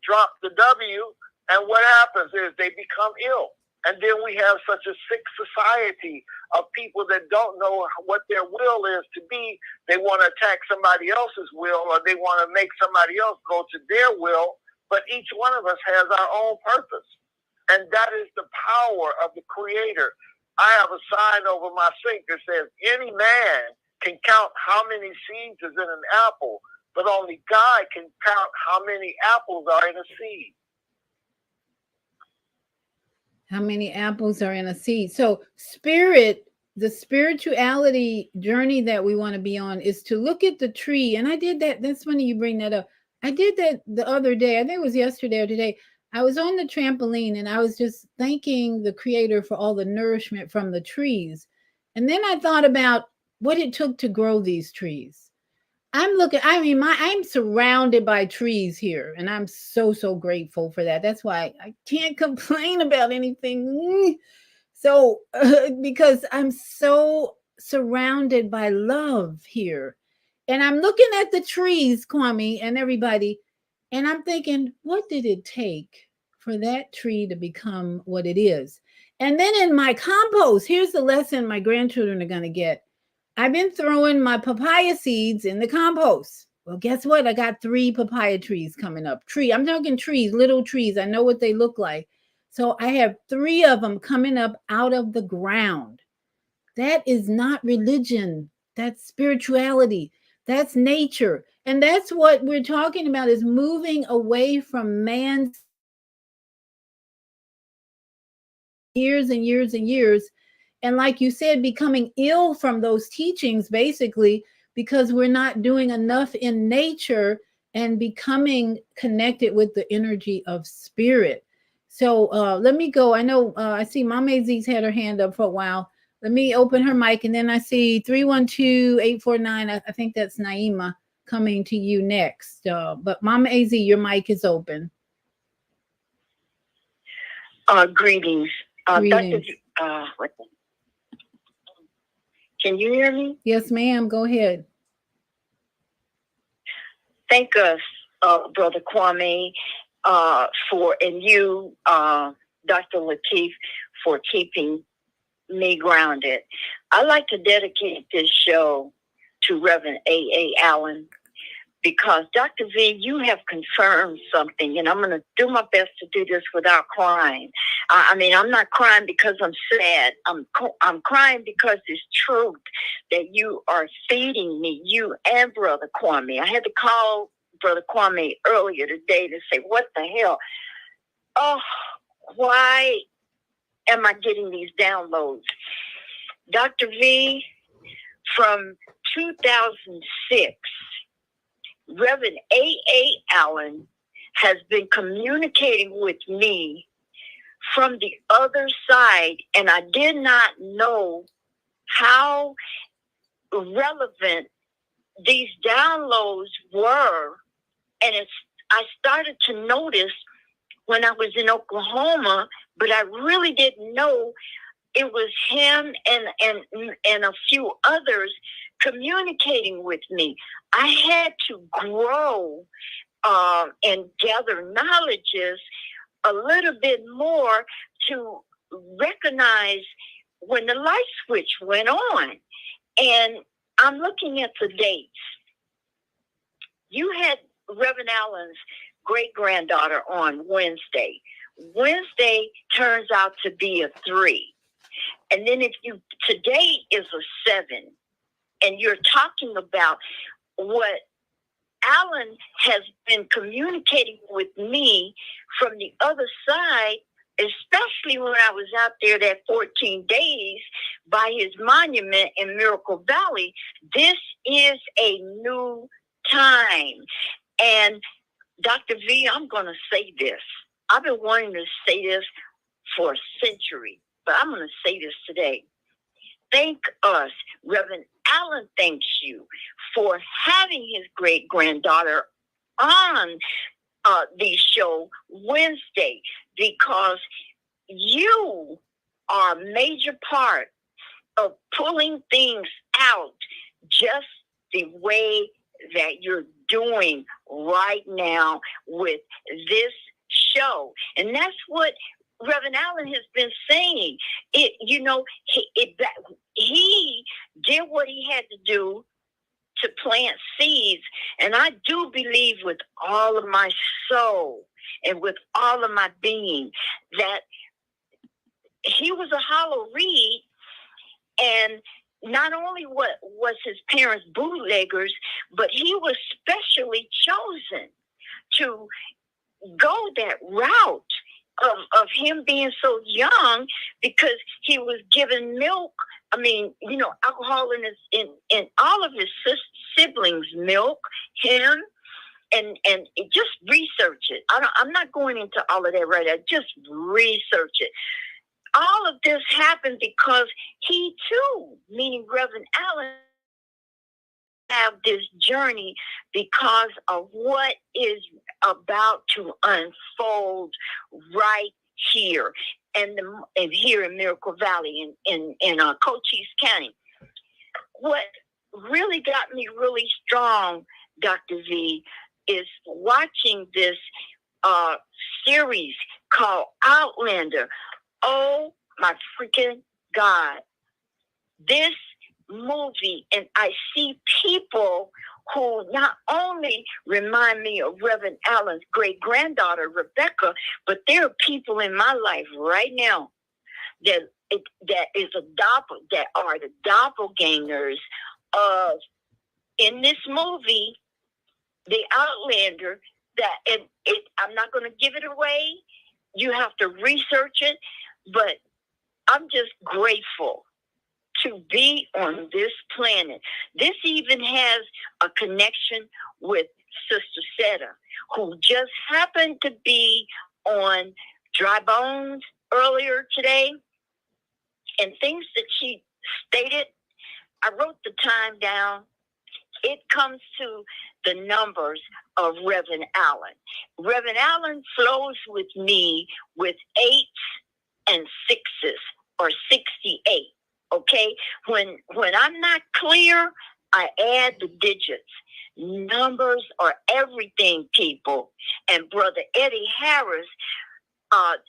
drop the W, and what happens is they become ill. And then we have such a sick society of people that don't know what their will is to be. They want to attack somebody else's will, or they want to make somebody else go to their will. But each one of us has our own purpose. And that is the power of the Creator. I have a sign over my sink that says, any man can count how many seeds is in an apple, but only God can count how many apples are in a seed. How many apples are in a seed? So the spirituality journey that we want to be on is to look at the tree. And I did that. That's funny you bring that up. I did that the other day. I think it was yesterday or today. I was on the trampoline and I was just thanking the Creator for all the nourishment from the trees. And then I thought about what it took to grow these trees. I'm surrounded by trees here, and I'm so grateful for that. That's why I can't complain about anything. So, because I'm so surrounded by love here, and I'm looking at the trees, Kwame, and everybody, and I'm thinking, what did it take for that tree to become what it is? And then in my compost, here's the lesson my grandchildren are going to get. I've been throwing my papaya seeds in the compost. Well, guess what? I got 3 papaya trees coming up. I'm talking trees, little trees. I know what they look like. So I have 3 of them coming up out of the ground. That is not religion. That's spirituality. That's nature. And that's what we're talking about, is moving away from man's years and years and years. And like you said, becoming ill from those teachings, basically, because we're not doing enough in nature and becoming connected with the energy of spirit. So let me go. I know I see Mama Az's had her hand up for a while. Let me open her mic. And then I see 312-849. I think that's Naima coming to you next. But Mama Az, your mic is open. Greetings. Greetings. Can you hear me? Yes, ma'am. Go ahead. Thank us, Brother Kwame, and you, Dr. Lateef, for keeping me grounded. I'd like to dedicate this show to Reverend A.A. Allen, because Dr. V, you have confirmed something, and I'm going to do my best to do this without crying. I mean, I'm not crying because I'm sad. I'm crying because it's truth that you are feeding me, you and Brother Kwame. I had to call Brother Kwame earlier today to say, what the hell? Oh, why am I getting these downloads? Dr. V, from 2006, Reverend A.A. Allen has been communicating with me from the other side, and I did not know how relevant these downloads were. And I started to notice when I was in Oklahoma, but I really didn't know it was him and a few others communicating with me. I had to grow and gather knowledges a little bit more to recognize when the light switch went on. And I'm looking at the dates. You had Reverend Allen's great-granddaughter on Wednesday. Wednesday turns out to be a 3. And then today is a 7. And you're talking about what Allen has been communicating with me from the other side, especially when I was out there that 14 days by his monument in Miracle Valley. This is a new time. And Dr. V, I'm going to say this. I've been wanting to say this for a century, but I'm going to say this today. Thank us. Reverend Allen thanks you for having his great-granddaughter on the show Wednesday, because you are a major part of pulling things out just the way that you're doing right now with this show. And that's what Reverend Allen has been saying. He did what he had to do to plant seeds. And I do believe with all of my soul and with all of my being that he was a hollow reed. And not only was his parents bootleggers, but he was specially chosen to go that route of him being so young, because he was given milk. I mean, alcohol in all of his siblings' milk, him, and just research it. I'm not going into all of that right now. Just research it. All of this happened because he too, meaning Reverend Allen, have this journey because of what is about to unfold right here and here in Miracle Valley in Cochise County. What really got me really strong, Dr. V, is watching this series called Outlander. Oh my freaking God. This movie, and I see people who not only remind me of Reverend Allen's great-granddaughter, Rebecca, but there are people in my life right now that are the doppelgangers of, in this movie, The Outlander, I'm not going to give it away. You have to research it, but I'm just grateful to be on this planet. This even has a connection with Sister Seta, who just happened to be on Dry Bones earlier today. And things that she stated, I wrote the time down. It comes to the numbers of Reverend Allen. Reverend Allen flows with me with 8s and 6s, or 68. Okay, when I'm not clear, I add the digits. Numbers are everything, people. And Brother Eddie Harris,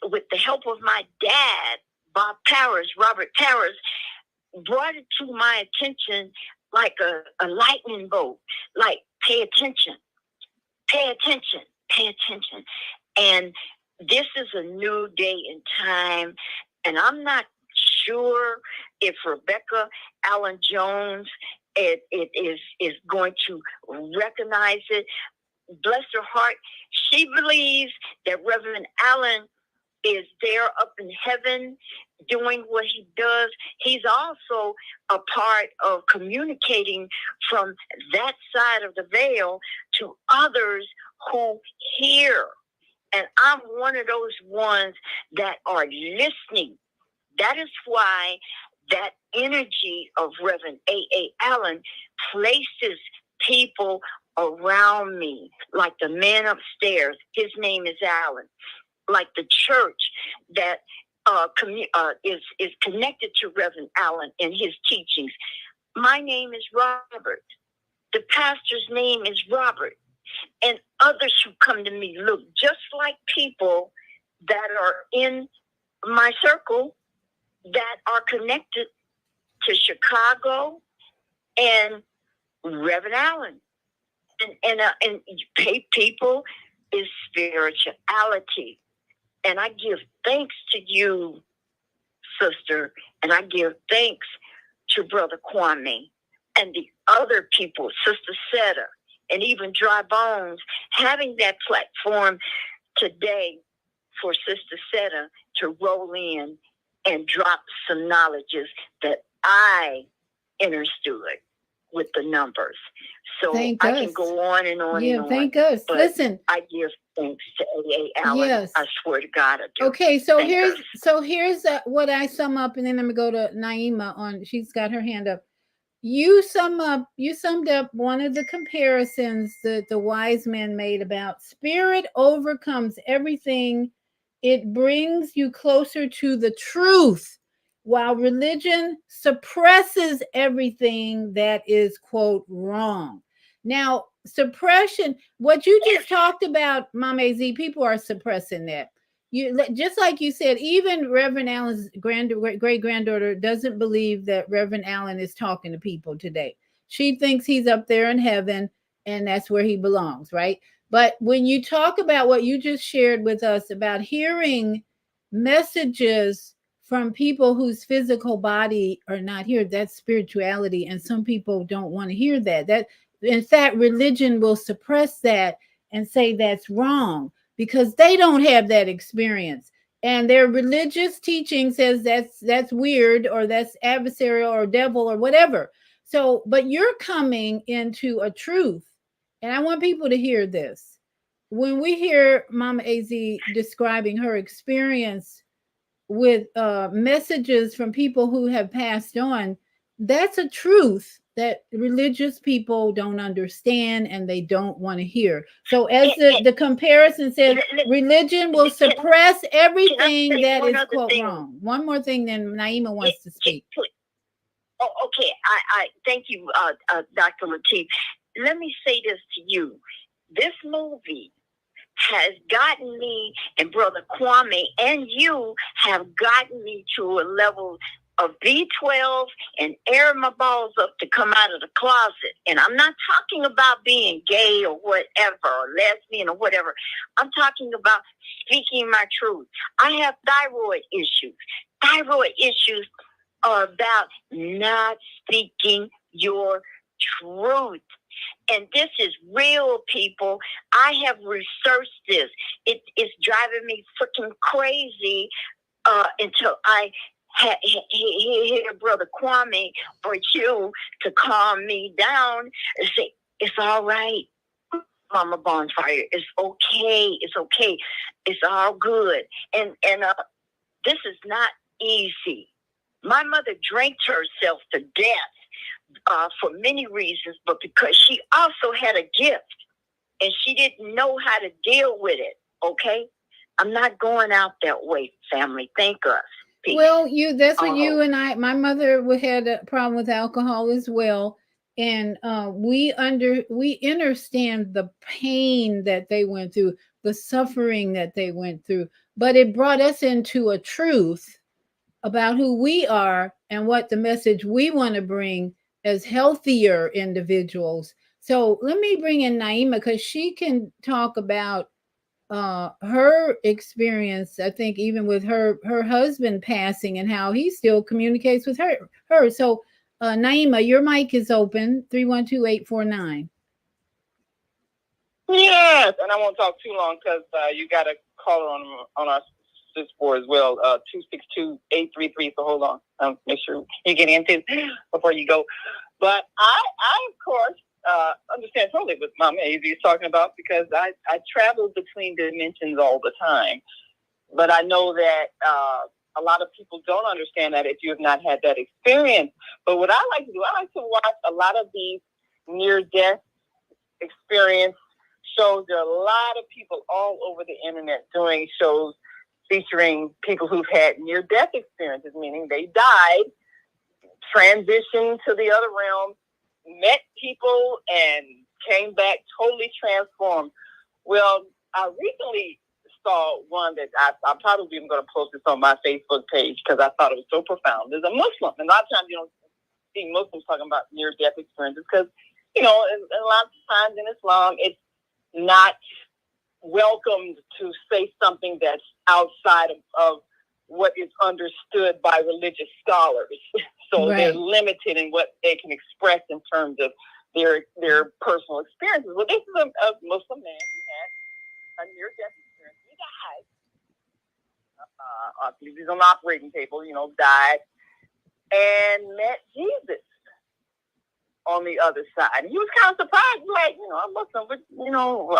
with the help of my dad, Robert Parris, brought it to my attention like a lightning bolt. Like, pay attention. Pay attention. Pay attention. And this is a new day and time. And I'm not sure if Rebecca Allen Jones is going to recognize it. Bless her heart. She believes that Reverend Allen is there up in heaven doing what he does. He's also a part of communicating from that side of the veil to others who hear. And I'm one of those ones that are listening. That is why that energy of Reverend A.A. Allen places people around me, like the man upstairs. His name is Allen. Like the church that is connected to Reverend Allen and his teachings. My name is Robert. The pastor's name is Robert. And others who come to me look just like people that are in my circle that are connected to Chicago and Reverend Allen. And people is spirituality. And I give thanks to you, sister, and I give thanks to Brother Kwame and the other people, Sister Seta, and even Dry Bones, having that platform today for Sister Seta to roll in and drop some knowledges that I understood with the numbers. So Thank I us. can go on and on and on. Thank us. But Listen. I give thanks to A.A. Allen. Yes. I swear to God, I do. Okay, so Thank here's what I sum up, and then I'm gonna go to Naima on. She's got her hand up. You summed up one of the comparisons that the wise man made about spirit overcomes everything. It brings you closer to the truth, while religion suppresses everything that is, quote, wrong. Now, suppression, what you just talked about, Mama Z, people are suppressing that. You just like you said, even Reverend Allen's great granddaughter doesn't believe that Reverend Allen is talking to people today. She thinks he's up there in heaven and that's where he belongs, right? But when you talk about what you just shared with us about hearing messages from people whose physical body are not here, that's spirituality, and some people don't want to hear that. That, in fact, religion will suppress that and say that's wrong, because they don't have that experience, and their religious teaching says that's weird, or that's adversarial, or devil, or whatever. So, but you're coming into a truth, and I want people to hear this. When we hear Mama AZ describing her experience with messages from people who have passed on, that's a truth that religious people don't understand and they don't want to hear. So as the comparison says, religion will suppress everything that is, quote, wrong. One more thing, then Naima wants to speak. Oh, okay. I thank you, Dr. Lateef. Let me say this to you. This movie has gotten me, and Brother Kwame and you have gotten me to a level of B12 and air my balls up to come out of the closet. And I'm not talking about being gay or whatever, or lesbian or whatever. I'm talking about speaking my truth. I have thyroid issues. Thyroid issues are about not speaking your truth. And this is real, people. I have researched this. It's driving me freaking crazy until I hear Brother Kwame or you to calm me down and say, it's all right, Mama Bonfire. It's okay. It's okay. It's all good. And this is not easy. My mother drank herself to death for many reasons, but because she also had a gift and she didn't know how to deal with it. Okay? I'm not going out that way, family. Thank us. Peace. Well, that's what you and I, my mother had a problem with alcohol as well. And we understand the pain that they went through, the suffering that they went through, but it brought us into a truth about who we are and what the message we want to bring as healthier individuals. So let me bring in Naima because she can talk about her experience. I think even with her husband passing and how he still communicates with her. So Naima, your mic is open. 312-849. Yes, and I won't talk too long because you got a caller on our switchboard as well, 262-833. So hold on, make sure you get into before you go. But I of course understand totally what Mama AZ is talking about because I travel between dimensions all the time. But I know that a lot of people don't understand that if you have not had that experience. But what I like to do, I like to watch a lot of these near-death experience shows. There are a lot of people all over the internet doing shows featuring people who've had near-death experiences, meaning they died, transitioned to the other realm, met people, and came back totally transformed. Well, I recently saw one that I'm probably even going to post this on my Facebook page because I thought it was so profound. There's a Muslim, and a lot of times you don't see Muslims talking about near-death experiences because, you know, and a lot of times in Islam, it's not welcomed to say something that's outside of what is understood by religious scholars. So They're limited in what they can express in terms of their personal experiences. Well, this is a Muslim man who had a near-death experience. He died. I believe he's on the operating table, died, and met Jesus on the other side. And he was kind of surprised, like, I'm Muslim, but,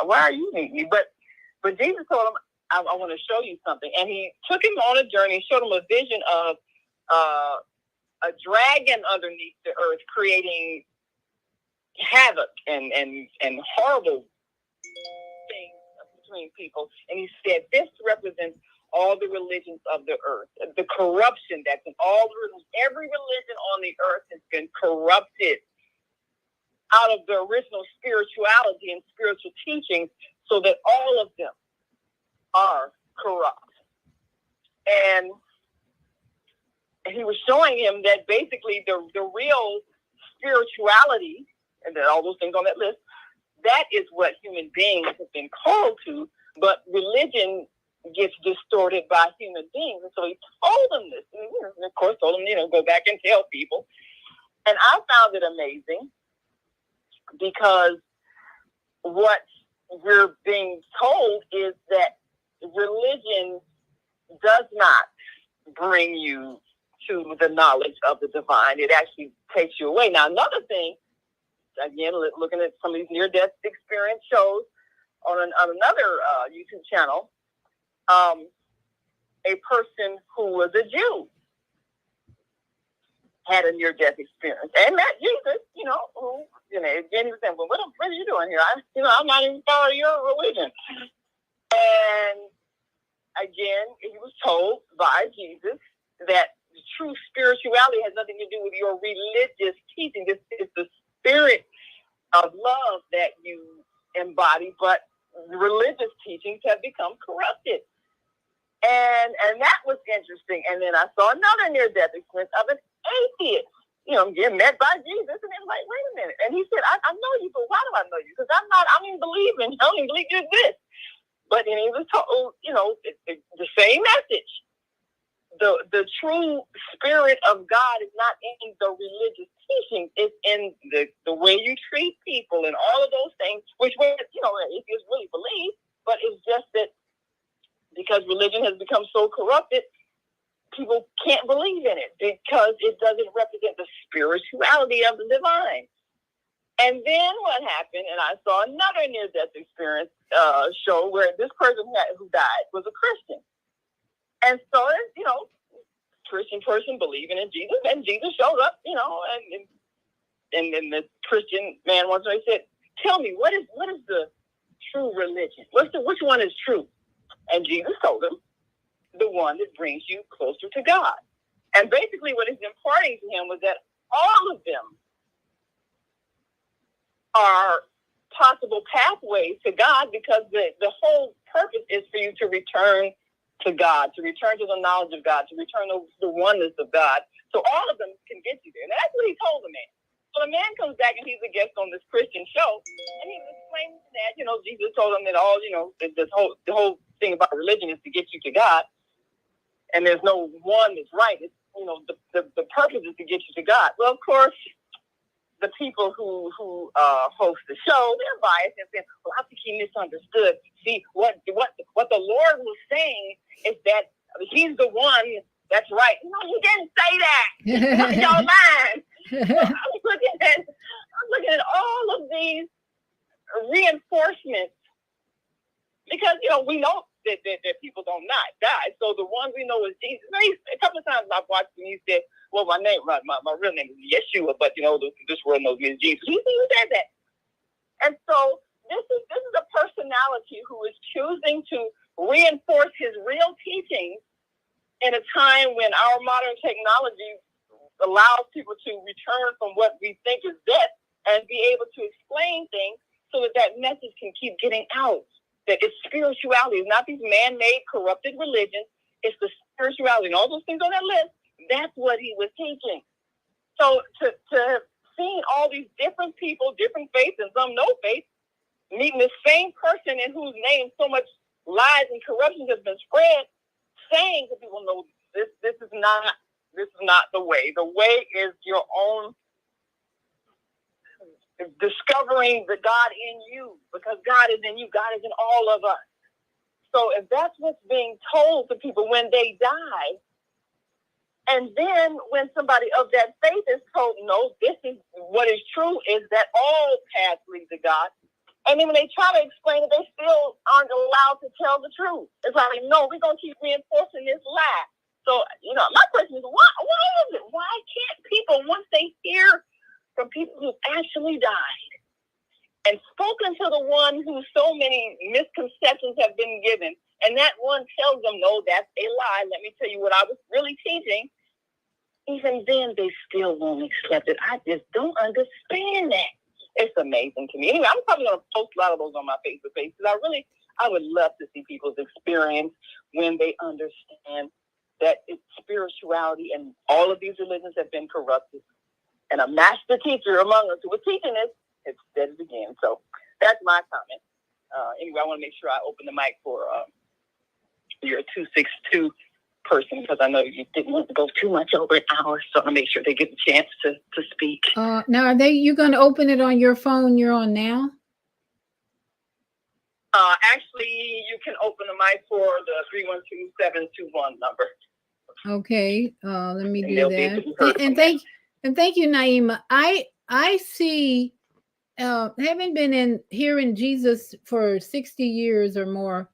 why are you meeting me? But Jesus told him, I want to show you something. And he took him on a journey, showed him a vision of a dragon underneath the earth creating havoc and horrible things between people. And he said, this represents all the religions of the earth, the corruption that's in all the religions. Every religion on the earth has been corrupted out of the original spirituality and spiritual teachings so that all of them are corrupt. And he was showing him that basically the real spirituality, and then all those things on that list, that is what human beings have been called to, but religion gets distorted by human beings. And so he told him this, and of course told him, go back and tell people. And I found it amazing because what we're being told is that religion does not bring you to the knowledge of the divine. It actually takes you away. Now, another thing, again, looking at some of these near-death experience shows on another YouTube channel, a person who was a Jew had a near-death experience and met Jesus, who, again, he was saying, well, what are you doing here? I'm not even following your religion. And again, he was told by Jesus that the true spirituality has nothing to do with your religious teaching. This is the spirit of love that you embody, but religious teachings have become corrupted. And that was interesting. And then I saw another near-death experience of an atheist, getting met by Jesus. And they were like, wait a minute. And he said, I know you, but why do I know you? Because I don't even believe in you. I don't even believe you exist. But then he was told, the same message. The true spirit of God is not in the religious teaching. It's in the way you treat people and all of those things, which atheists really believe. But it's just that because religion has become so corrupted, people can't believe in it because it doesn't represent the spirituality of the divine. And then what happened, and I saw another near-death experience show where this person who died was a Christian. And so, Christian person believing in Jesus, and Jesus showed up, and then the Christian man once said, tell me, what is the true religion? Which one is true? And Jesus told him, the one that brings you closer to God. And basically what he's imparting to him was that all of them are possible pathways to God because the whole purpose is for you to return to God, to return to the knowledge of God, to return to the oneness of God. So all of them can get you there. And that's what he told the man. Well, a man comes back and he's a guest on this Christian show, and he was explaining that, Jesus told him that the whole thing about religion is to get you to God, and there's no one that's right. It's, the purpose is to get you to God. Well, of course, the people who host the show, they're biased and saying, well, I think he misunderstood. See, what the Lord was saying is that he's the one that's right. No, he didn't say that. Look at your mind. I'm looking at all of these reinforcements because, we know that people don't not die. So the ones we know is Jesus. A couple of times I've watched and he said, well, my real name is Yeshua, but this world knows me as Jesus. He said that. And so this is a personality who is choosing to reinforce his real teachings in a time when our modern technology allows people to return from what we think is death and be able to explain things so that message can keep getting out. That it's spirituality. It's not these man-made, corrupted religions. It's the spirituality. And all those things on that list, that's what he was teaching. So to seeing all these different people, different faiths, and some no faith, meeting the same person in whose name so much lies and corruption has been spread, saying to people, no, this is not the way. The way is your own discovering the God in you, because God is in you. God is in all of us. So if that's what's being told to people when they die, and then when somebody of that faith is told, no, this is what is true, is that all paths lead to God. And then when they try to explain it, they still aren't allowed to tell the truth. It's like, no, we're going to keep reinforcing this lie. So, my question is, why is it? Why can't people, once they hear from people who actually died and spoken to the one who so many misconceptions have been given, and that one tells them, no, that's a lie, let me tell you what I was really teaching, even then they still won't accept it. I just don't understand that. It's amazing to me. Anyway, I'm probably going to post a lot of those on my Facebook page because I would love to see people's experience when they understand that it's spirituality and all of these religions have been corrupted. And a master teacher among us who was teaching this has said it again. So that's my comment. Anyway, I want to make sure I open the mic for your 262 person because I know you didn't want to go too much over an hour, so I want to make sure they get a chance to speak. Now, you going to open it on your phone you're on now? Actually, you can open the mic for the 312-721 number. Okay, let me do that. And thank you, Naima. I see, having been hearing Jesus for 60 years or more,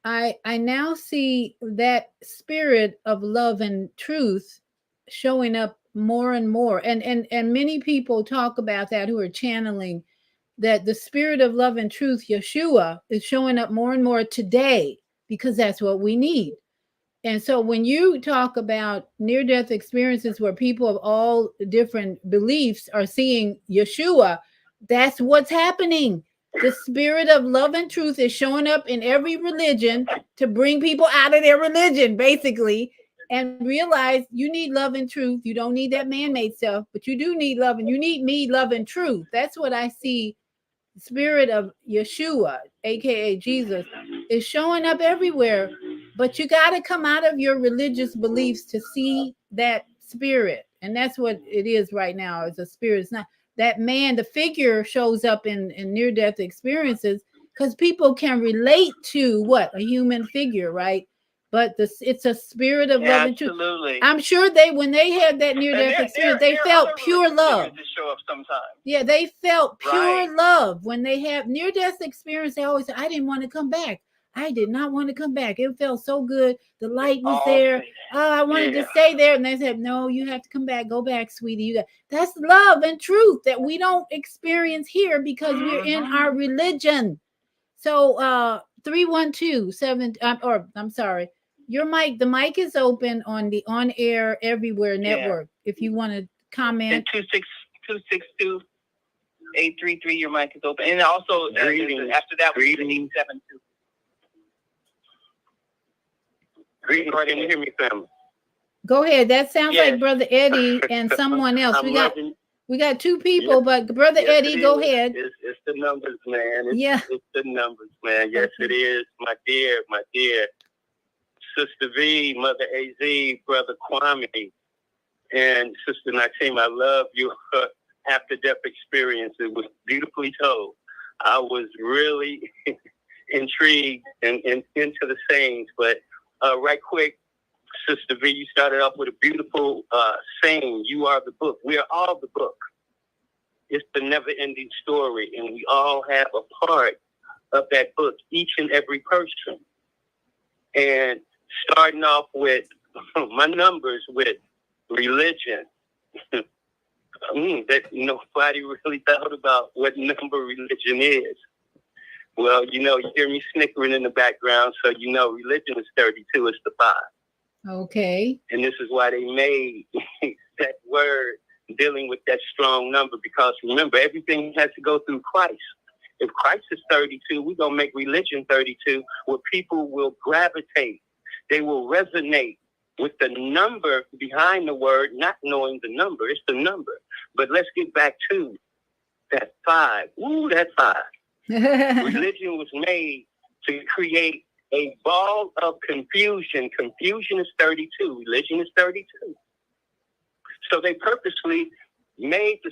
I now see that spirit of love and truth showing up more and more. And many people talk about that who are channeling that the spirit of love and truth, Yeshua, is showing up more and more today because that's what we need. And so when you talk about near-death experiences where people of all different beliefs are seeing Yeshua, that's what's happening. The spirit of love and truth is showing up in every religion to bring people out of their religion, basically, and realize you need love and truth. You don't need that man-made stuff, but you do need love, and you need me, love and truth. That's what I see. The spirit of Yeshua, aka Jesus, is showing up everywhere. But you got to come out of your religious beliefs to see that spirit. And that's what it is right now. It's a spirit. It's not that man, the figure shows up in near-death experiences because people can relate to what? A human figure, right? But it's a spirit of love and truth. Absolutely. I'm sure when they had that near-death experience, they felt pure love. Show up sometimes. Yeah, they felt pure love. When they have near-death experience, they always say, I didn't want to come back. I did not want to come back. It felt so good. The light was there. Oh, I wanted to stay there. And they said, no, you have to come back. Go back, sweetie. That's love and truth that we don't experience here because we're in our religion. So 312-7, I'm sorry. Your mic, the mic is open on the On Air Everywhere network. If you want to comment. 262-833, your mic is open. And also after that, 372. Greetings, can you hear me, family? Go ahead. That sounds like Brother Eddie and someone else. We got two people, but Brother Eddie, go ahead. It's the numbers, man. It's the numbers, man. Yes, Okay. it is. My dear Sister V, Mother AZ, Brother Kwame, and Sister Natima, I love your after-death experience. It was beautifully told. I was really intrigued and into the sayings, but right quick, Sister V, you started off with a beautiful saying, you are the book. We are all the book. It's the never-ending story, and we all have a part of that book, each and every person. And starting off with my numbers with religion, that nobody really thought about what number religion is. Well, you hear me snickering in the background, so religion is 32, it's the 5. Okay. And this is why they made that word dealing with that strong number, because remember, everything has to go through Christ. If Christ is 32, we're going to make religion 32, where people will gravitate. They will resonate with the number behind the word, not knowing the number. It's the number. But let's get back to that 5. Ooh, that 5. Religion was made to create a ball of confusion. Confusion is 32. Religion is 32. So they purposely made the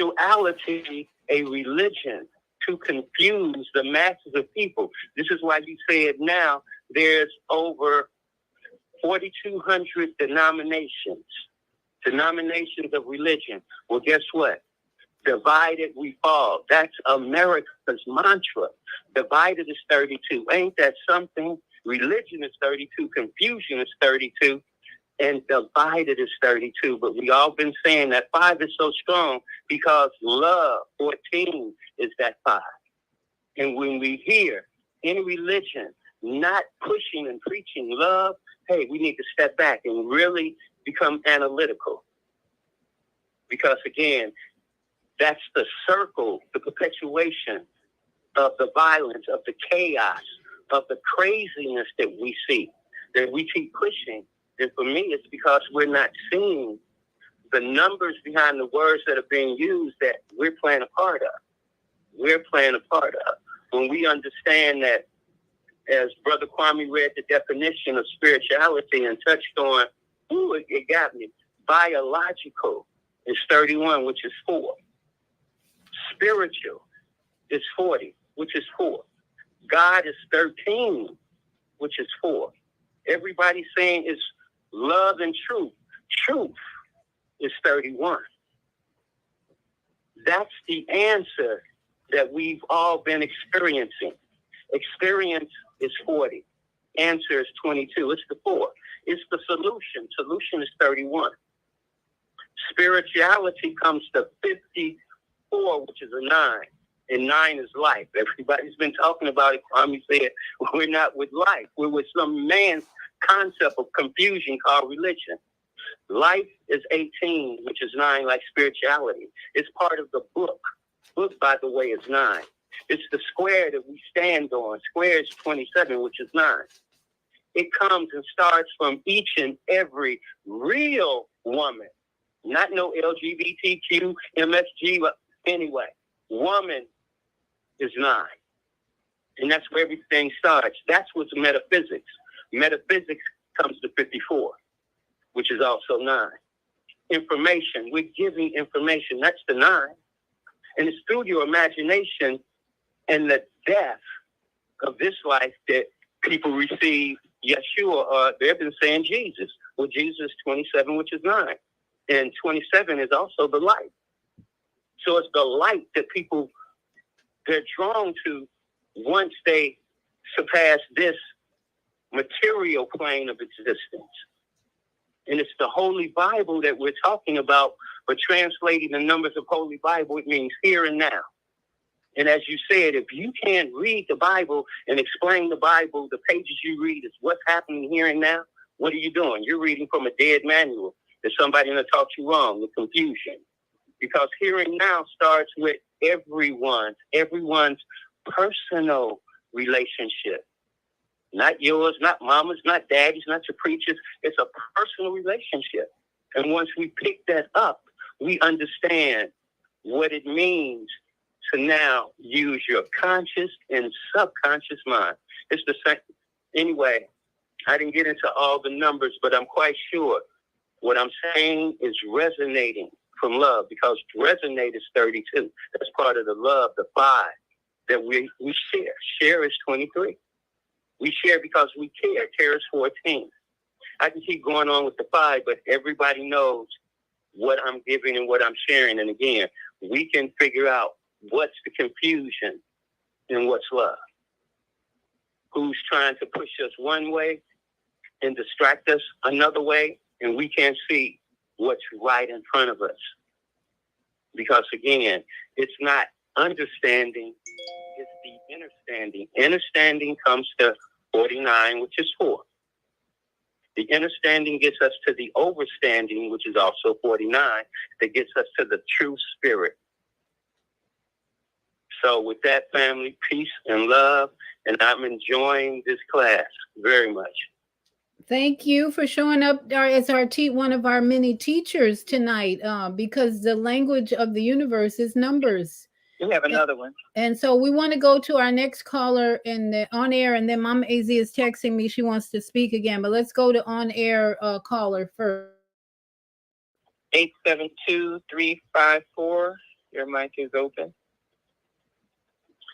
spirituality a religion to confuse the masses of people. This is why you say it now. There's over 4,200 denominations of religion. Well, guess what? Divided we fall. That's America's mantra. Divided is 32. Ain't that something? Religion is 32. Confusion is 32. And divided is 32. But we all been saying that 5 is so strong because love, 14, is that 5. And when we hear in religion not pushing and preaching love, hey, we need to step back and really become analytical. Because again, that's the circle, the perpetuation of the violence, of the chaos, of the craziness that we see, that we keep pushing. And for me, it's because we're not seeing the numbers behind the words that are being used that we're playing a part of. We're playing a part of. When we understand that, as Brother Kwame read the definition of spirituality and touched on, it got me. Biological is 31, which is 4. Spiritual is 40, which is 4. God is 13, which is 4. Everybody's saying it's love and truth. Truth is 31. That's the answer that we've all been experiencing. Experience is 40. Answer is 22. It's the 4. It's the solution. Solution is 31. Spirituality comes to 54, which is a 9. And 9 is life. Everybody's been talking about it. Kwame said, we're not with life. We're with some man's concept of confusion called religion. Life is 18, which is 9, like spirituality. It's part of the book. Book, by the way, is 9. It's the square that we stand on. Square is 27, which is 9. It comes and starts from each and every real woman. Not no LGBTQ, MSG, but anyway. Woman is 9. And that's where everything starts. That's what's metaphysics. Metaphysics comes to 54, which is also 9. Information. We're giving information. That's the 9. And it's through your imagination and the death of this life that people receive Yeshua, or they've been saying Jesus. Well, Jesus is 27, which is 9. And 27 is also the light. So it's the light that people, they're drawn to once they surpass this material plane of existence. And it's the Holy Bible that we're talking about, but translating the numbers of Holy Bible, it means here and now. And as you said, if you can't read the Bible and explain the Bible, the pages you read is what's happening here and now, what are you doing? You're reading from a dead manual that somebody taught you wrong, with confusion. Because hearing now starts with everyone's personal relationship. Not yours, not mama's, not daddy's, not your preacher's. It's a personal relationship. And once we pick that up, we understand what it means to now use your conscious and subconscious mind. It's the same. Anyway, I didn't get into all the numbers, but I'm quite sure what I'm saying is resonating from love, because resonate is 32. That's part of the love, the 5 that we share. Share is 23. We share because we care. Care is 14. I can keep going on with the 5, but everybody knows what I'm giving and what I'm sharing. And again, we can figure out what's the confusion and what's love. Who's trying to push us one way and distract us another way, and we can't see what's right in front of us. Because again, it's not understanding, it's the understanding. Understanding comes to 49, which is 4. The understanding gets us to the overstanding, which is also 49, that gets us to the true spirit. So with that, family, peace and love, and I'm enjoying this class very much. Thank you for showing up as one of our many teachers tonight, because the language of the universe is numbers. You have another one. And so we want to go to our next caller on air, and then Mama AZ is texting me. She wants to speak again, but let's go to on air caller first. 872-354. Your mic is open.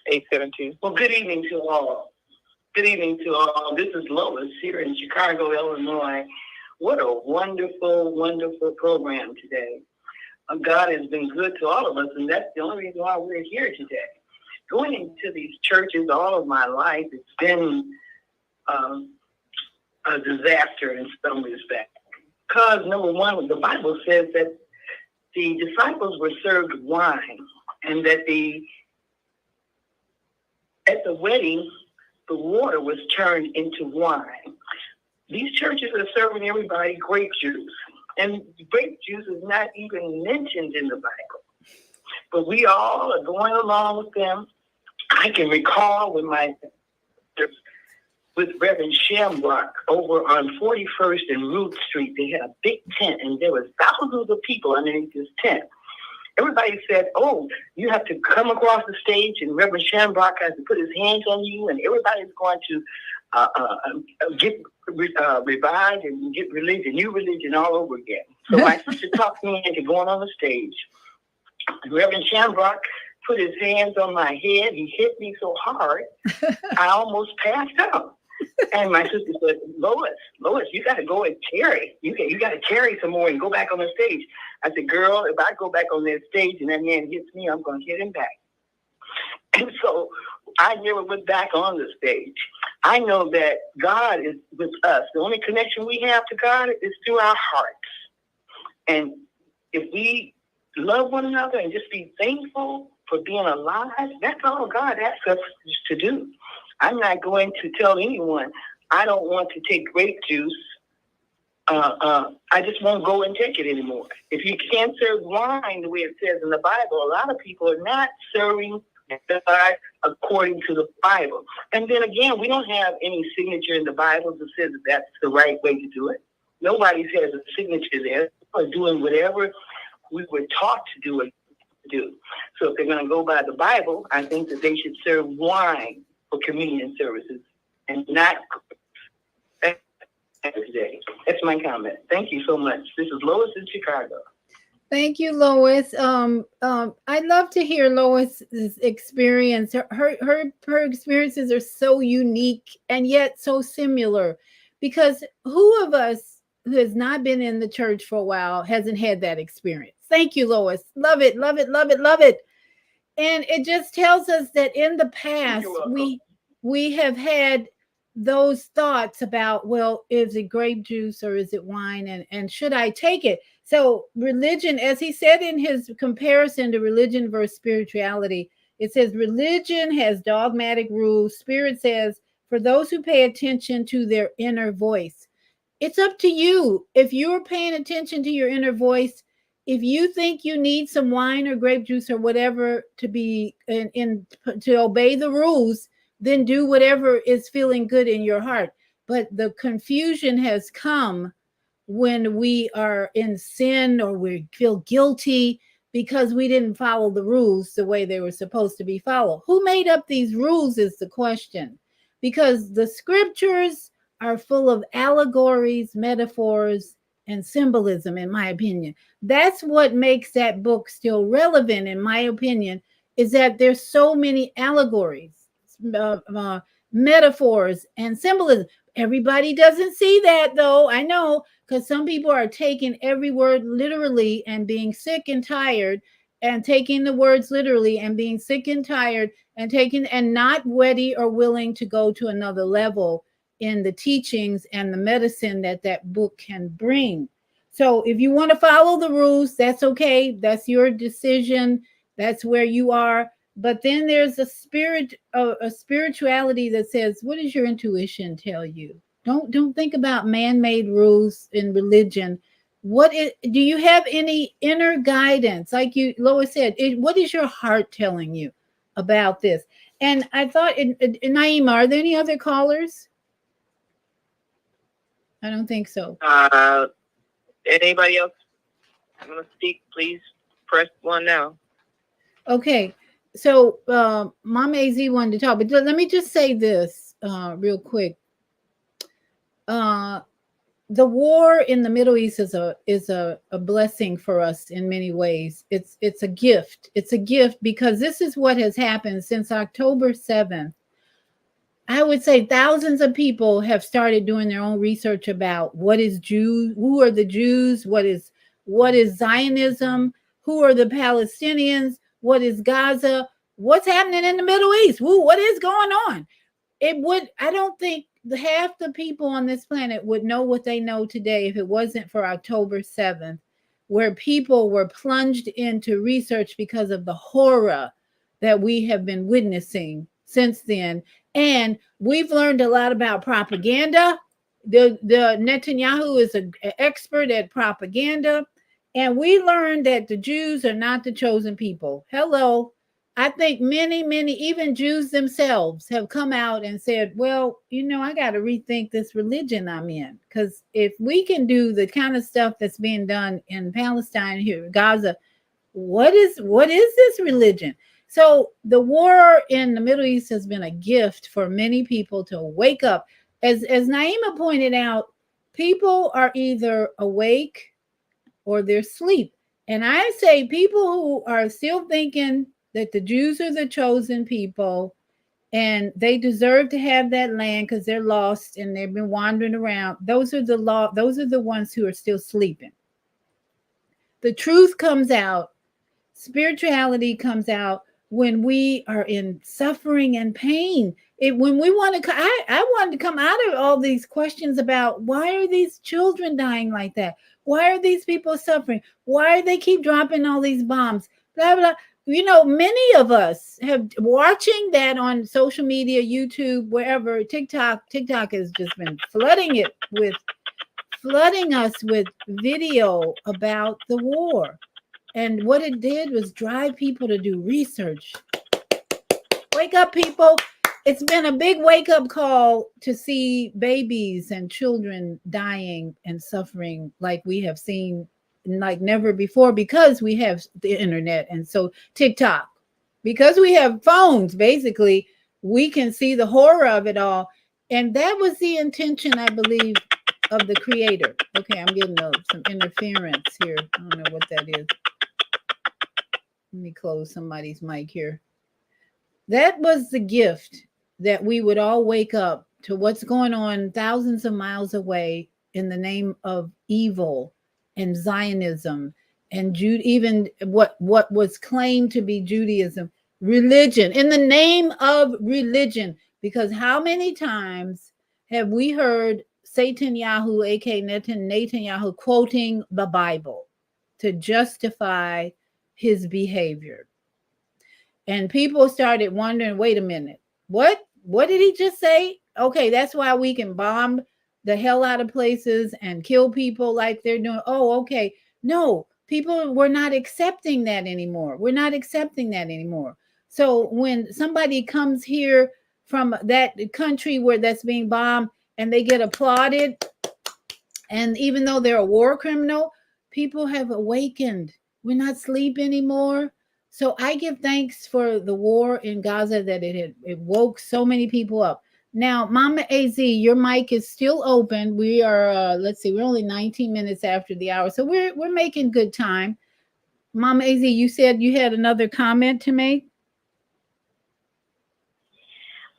872. Well, good evening to all. Good evening to all. This is Lois here in Chicago, Illinois. What a wonderful, wonderful program today. God has been good to all of us, and that's the only reason why we're here today. Going into these churches all of my life, it's been a disaster in some respects. Because, number one, the Bible says that the disciples were served wine, and that at the wedding, the water was turned into wine. These churches are serving everybody grape juice. And grape juice is not even mentioned in the Bible. But we all are going along with them. I can recall with Reverend Shamrock over on 41st and Root Street, they had a big tent, and there was thousands of people underneath this tent. Everybody said, oh, you have to come across the stage, and Reverend Shamrock has to put his hands on you, and everybody's going to get revived and get new religion all over again. So my sister talked me into going on the stage. Reverend Shamrock put his hands on my head. He hit me so hard, I almost passed out. And my sister said, Lois, you got to go and carry. You got to carry some more and go back on the stage. I said, girl, if I go back on that stage and that man hits me, I'm going to hit him back. And so I never went back on the stage. I know that God is with us. The only connection we have to God is through our hearts. And if we love one another and just be thankful for being alive, that's all God asks us to do. I'm not going to tell anyone I don't want to take grape juice. I just won't go and take it anymore. If you can't serve wine the way it says in the Bible, a lot of people are not serving God according to the Bible. And then again, we don't have any signature in the Bible that says that that's the right way to do it. Nobody has a signature there. We're doing whatever we were taught to do. So if they're going to go by the Bible, I think that they should serve wine for communion services and not today. That's my comment. Thank you so much. This is Lois in Chicago. Thank you, Lois. I'd love to hear Lois's experience. Her experiences are so unique and yet so similar, because who of us who has not been in the church for a while hasn't had that experience? Thank you, Lois. Love it, love it, love it, love it. And it just tells us that in the past, we have had those thoughts about, well, is it grape juice or is it wine? And should I take it? So religion, as he said in his comparison to religion versus spirituality, it says religion has dogmatic rules. Spirit says, for those who pay attention to their inner voice, it's up to you. If you're paying attention to your inner voice, if you think you need some wine or grape juice or whatever to be to obey the rules, then do whatever is feeling good in your heart. But the confusion has come when we are in sin or we feel guilty because we didn't follow the rules the way they were supposed to be followed. Who made up these rules is the question, because the scriptures are full of allegories, metaphors, and symbolism, in my opinion. That's what makes that book still relevant, in my opinion, is that there's so many allegories, metaphors, and symbolism. Everybody doesn't see that, though. I know, because some people are taking every word literally and being sick and tired, and taking the words literally and being sick and tired, and not ready or willing to go to another level in the teachings and the medicine that book can bring. So if you want to follow the rules, that's okay. That's your decision. That's where you are. But then there's a spirituality that says, what does your intuition tell you? Don't think about man-made rules in religion. Do you have any inner guidance? Like Lois said, what is your heart telling you about this? And I thought, Naima, are there any other callers? I don't think so. Anybody else want to speak? Please press 1 now. Okay. So Mama AZ wanted to talk, but let me just say this real quick. The war in the Middle East is a blessing for us in many ways. It's a gift. It's a gift because this is what has happened since October 7th. I would say thousands of people have started doing their own research about what is Jews, who are the Jews, what is Zionism, who are the Palestinians, what is Gaza, what's happening in the Middle East, what is going on. I don't think half the people on this planet would know what they know today if it wasn't for October 7th, where people were plunged into research because of the horror that we have been witnessing since then. And we've learned a lot about propaganda. The Netanyahu is an expert at propaganda. And we learned that the Jews are not the chosen people. Hello. I think many, even Jews themselves have come out and said, well, I got to rethink this religion I'm in. Because if we can do the kind of stuff that's being done in Palestine, here, Gaza, what is this religion? So the war in the Middle East has been a gift for many people to wake up. As Naima pointed out, people are either awake or they're asleep. And I say people who are still thinking that the Jews are the chosen people and they deserve to have that land because they're lost and they've been wandering around. Those are the ones who are still sleeping. The truth comes out, spirituality comes out when we are in suffering and pain. When we want to, I wanted to come out of all these questions about why are these children dying like that? Why are these people suffering? Why do they keep dropping all these bombs? Blah, blah. Many of us have watching that on social media, YouTube, wherever, TikTok has just been flooding us with video about the war. And what it did was drive people to do research. Wake up, people. It's been a big wake-up call to see babies and children dying and suffering like we have seen like never before, because we have the internet and so TikTok. Because we have phones, basically, we can see the horror of it all. And that was the intention, I believe, of the creator. Okay, I'm getting some interference here. I don't know what that is. Let me close somebody's mic here. That was the gift, that we would all wake up to what's going on thousands of miles away in the name of evil and Zionism and even what was claimed to be Judaism, religion, in the name of religion. Because how many times have we heard Netanyahu, aka Netanyahu, quoting the Bible to justify his behavior? And people started wondering, wait a minute, what did he just say? Okay, that's why we can bomb the hell out of places and kill people like they're doing. Oh, okay. No, people were not accepting that anymore. We're not accepting that anymore. So when somebody comes here from that country where that's being bombed and they get applauded And even though they're a war criminal, people have awakened. We're not asleep anymore. So I give thanks for the war in Gaza that it woke so many people up. Now, Mama AZ, your mic is still open. We are let's see, we're only 19 minutes after the hour. So we're making good time. Mama AZ, you said you had another comment to make?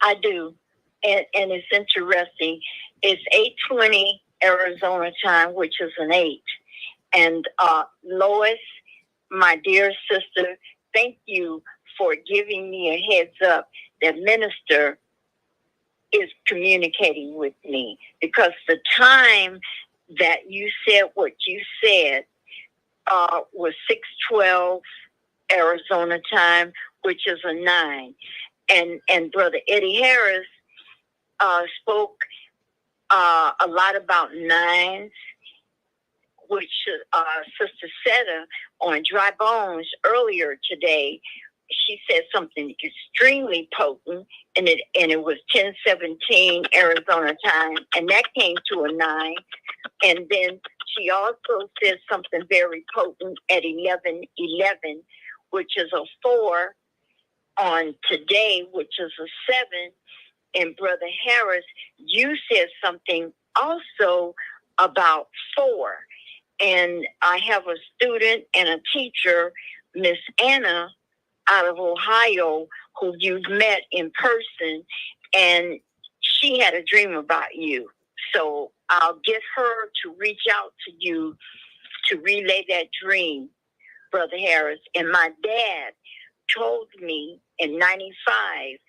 I do. And it's interesting. It's 8:20 Arizona time, which is an 8. And Lois, my dear sister, thank you for giving me a heads up that Minister is communicating with me, because the time that you said what you said was 6:12 Arizona time, which is a 9. And Brother Eddie Harris spoke a lot about 9s, which Sister Seta on Dry Bones earlier today, she said something extremely potent, and it was 10:17 Arizona time, and that came to a 9. And then she also said something very potent at 11:11, which is a 4 on today, which is a 7. And Brother Harris, you said something also about 4. And I have a student and a teacher, Miss Anna, out of Ohio, who you've met in person, and she had a dream about you. So I'll get her to reach out to you to relay that dream, Brother Harris. And my dad told me in 95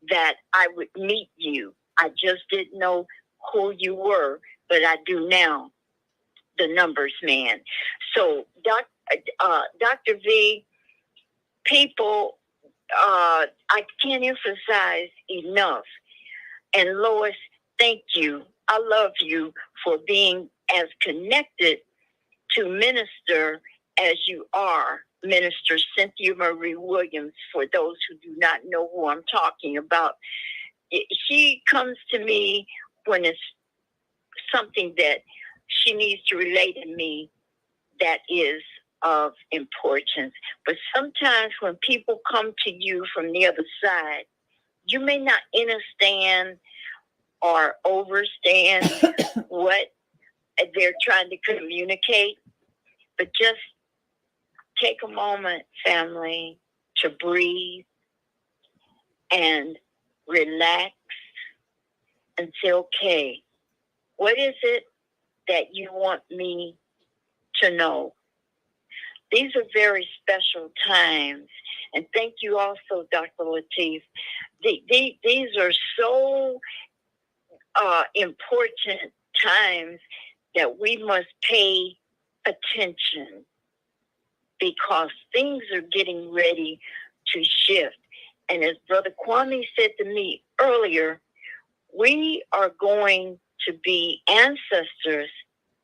that I would meet you. I just didn't know who you were, but I do now, the numbers man. So, Dr. V, people, I can't emphasize enough. And Lois, thank you. I love you for being as connected to Minister as you are, Minister Cynthia Marie Williams, for those who do not know who I'm talking about. She comes to me when it's something that she needs to relate to me that is of importance. But sometimes when people come to you from the other side, you may not understand or overstand what they're trying to communicate, but just take a moment, family, to breathe and relax and say, okay, what is it that you want me to know? These are very special times. And thank you also, Dr. Lateef. These are so important times that we must pay attention, because things are getting ready to shift. And as Brother Kwame said to me earlier, we are going to be ancestors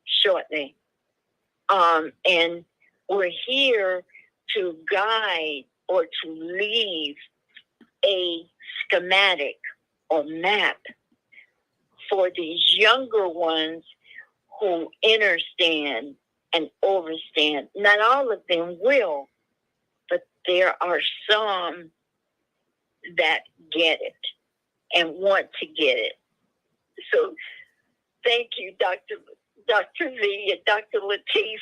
shortly. And we're here to guide or to leave a schematic or map for these younger ones who understand and overstand. Not all of them will, but there are some that get it and want to get it. So thank you, Dr. V and Dr. Lateef,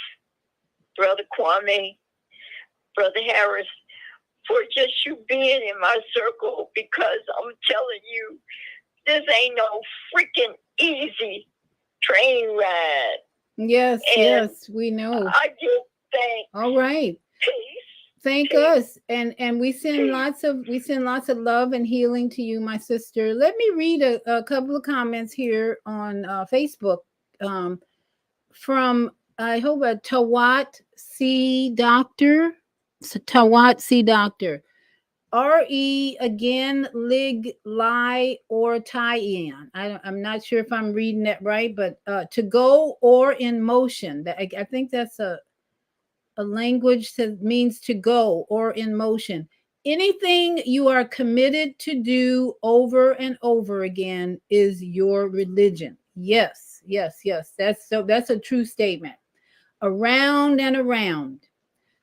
Brother Kwame, Brother Harris, for just you being in my circle, because I'm telling you, this ain't no freaking easy train ride. Yes, And yes, we know. I just thank All right. peace. Thank Peace. us. And we send lots of love and healing to you, my sister. Let me read a couple of comments here on Facebook from, I hope, a Tawat C. Doctor. Tawat C. Doctor. R.E. again, lig, lie, or tie-in. I'm not sure if I'm reading that right, but to go or in motion. I think that's a language that means to go or in motion. anything you are committed to do over and over again is your religion. Yes, yes, yes. That's a true statement. Around and around.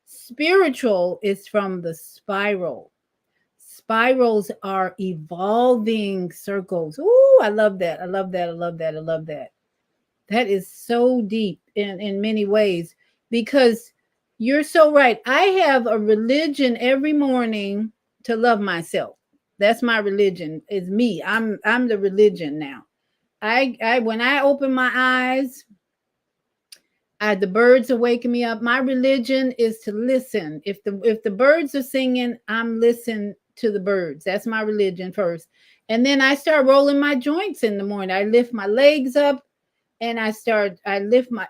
Spiritual is from the spiral. Spirals are evolving circles. Ooh, I love that. I love that. I love that. I love that. That is so deep in many ways, because you're so right. I have a religion every morning to love myself. That's my religion. Is me. I'm the religion now. I when I open my eyes, the birds are waking me up. My religion is to listen. If the birds are singing, I'm listening to the birds. That's my religion first. And then I start rolling my joints in the morning. I lift my legs up and I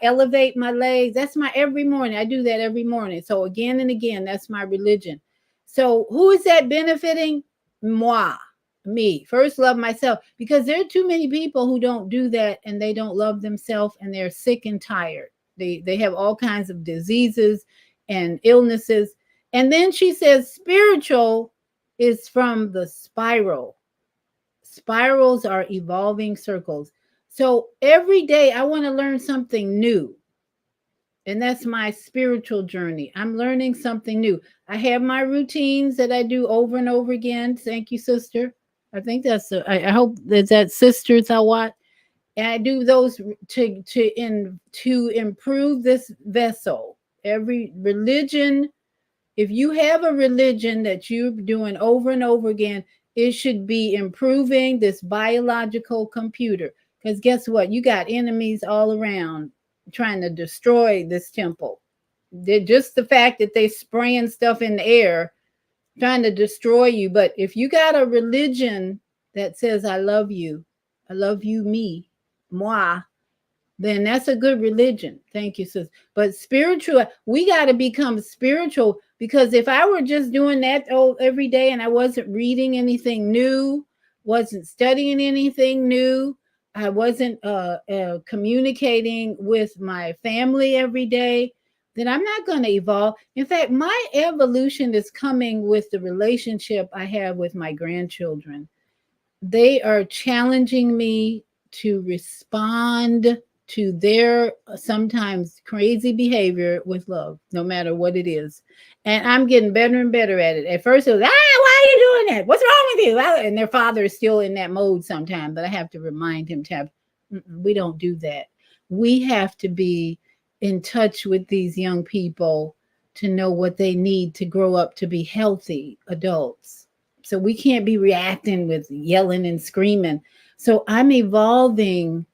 elevate my legs. That's my every morning. I do that every morning. So again and again, that's my religion. So who is that benefiting? Moi, me. First love myself, because there are too many people who don't do that, and they don't love themselves, and they're sick and tired. They have all kinds of diseases and illnesses. And then she says spiritual is from the spiral. Spirals are evolving circles. So every day I want to learn something new. And that's my spiritual journey. I'm learning something new. I have my routines that I do over and over again. Thank you, sister. I think I hope that Sisters Awat. And I do those to improve this vessel. Every religion, if you have a religion that you're doing over and over again, it should be improving this biological computer. Because guess what? You got enemies all around trying to destroy this temple. Just the fact that they spraying stuff in the air, trying to destroy you. But if you got a religion that says, I love you, me, moi, then that's a good religion. Thank you, sis. But spiritual, we got to become spiritual, because if I were just doing that every day and I wasn't reading anything new, wasn't studying anything new, I wasn't communicating with my family every day, then I'm not going to evolve. In fact, my evolution is coming with the relationship I have with my grandchildren. They are challenging me to respond to their sometimes crazy behavior with love, no matter what it is. And I'm getting better and better at it. At first it was, why are you doing that? What's wrong with you? And their father is still in that mode sometimes, but I have to remind him we don't do that. We have to be in touch with these young people to know what they need to grow up to be healthy adults. So we can't be reacting with yelling and screaming. So I'm evolving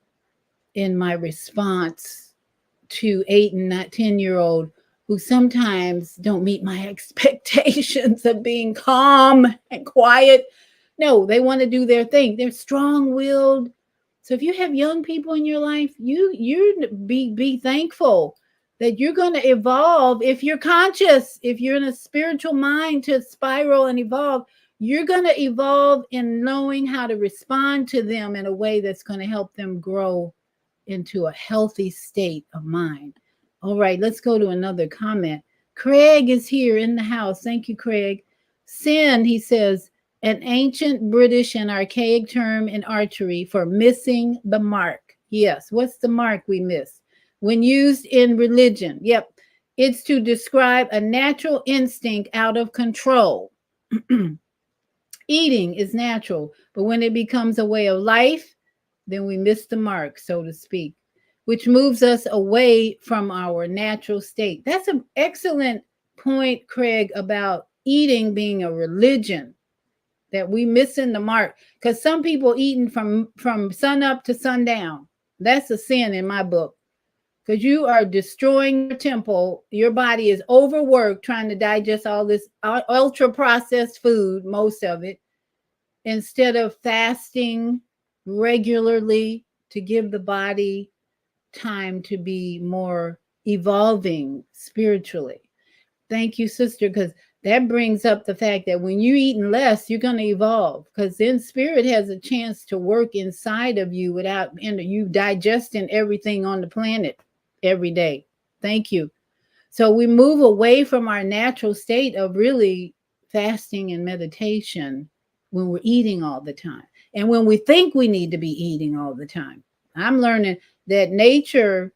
in my response to 8 and 10-year-old who sometimes don't meet my expectations of being calm and quiet. No, they want to do their thing. They're strong-willed. So if you have young people in your life, you be thankful that you're going to evolve. If you're conscious, if you're in a spiritual mind to spiral and evolve, you're going to evolve in knowing how to respond to them in a way that's going to help them grow into a healthy state of mind. All right, let's go to another comment. Craig is here in the house. Thank you, Craig. Sin, he says, an ancient British and archaic term in archery for missing the mark. Yes, what's the mark we miss? When used in religion, yep, it's to describe a natural instinct out of control. Eating is natural, but when it becomes a way of life, then we miss the mark, so to speak, which moves us away from our natural state. That's an excellent point, Craig, about eating being a religion, that we missing the mark. Because some people eating from sun up to sundown. That's a sin in my book. Because you are destroying your temple. Your body is overworked trying to digest all this ultra-processed food, most of it, instead of fasting regularly to give the body time to be more evolving spiritually. Thank you, sister, because that brings up the fact that when you're eating less, you're going to evolve, because then spirit has a chance to work inside of you without you digesting everything on the planet every day. Thank you. So we move away from our natural state of really fasting and meditation when we're eating all the time and when we think we need to be eating all the time. I'm learning that nature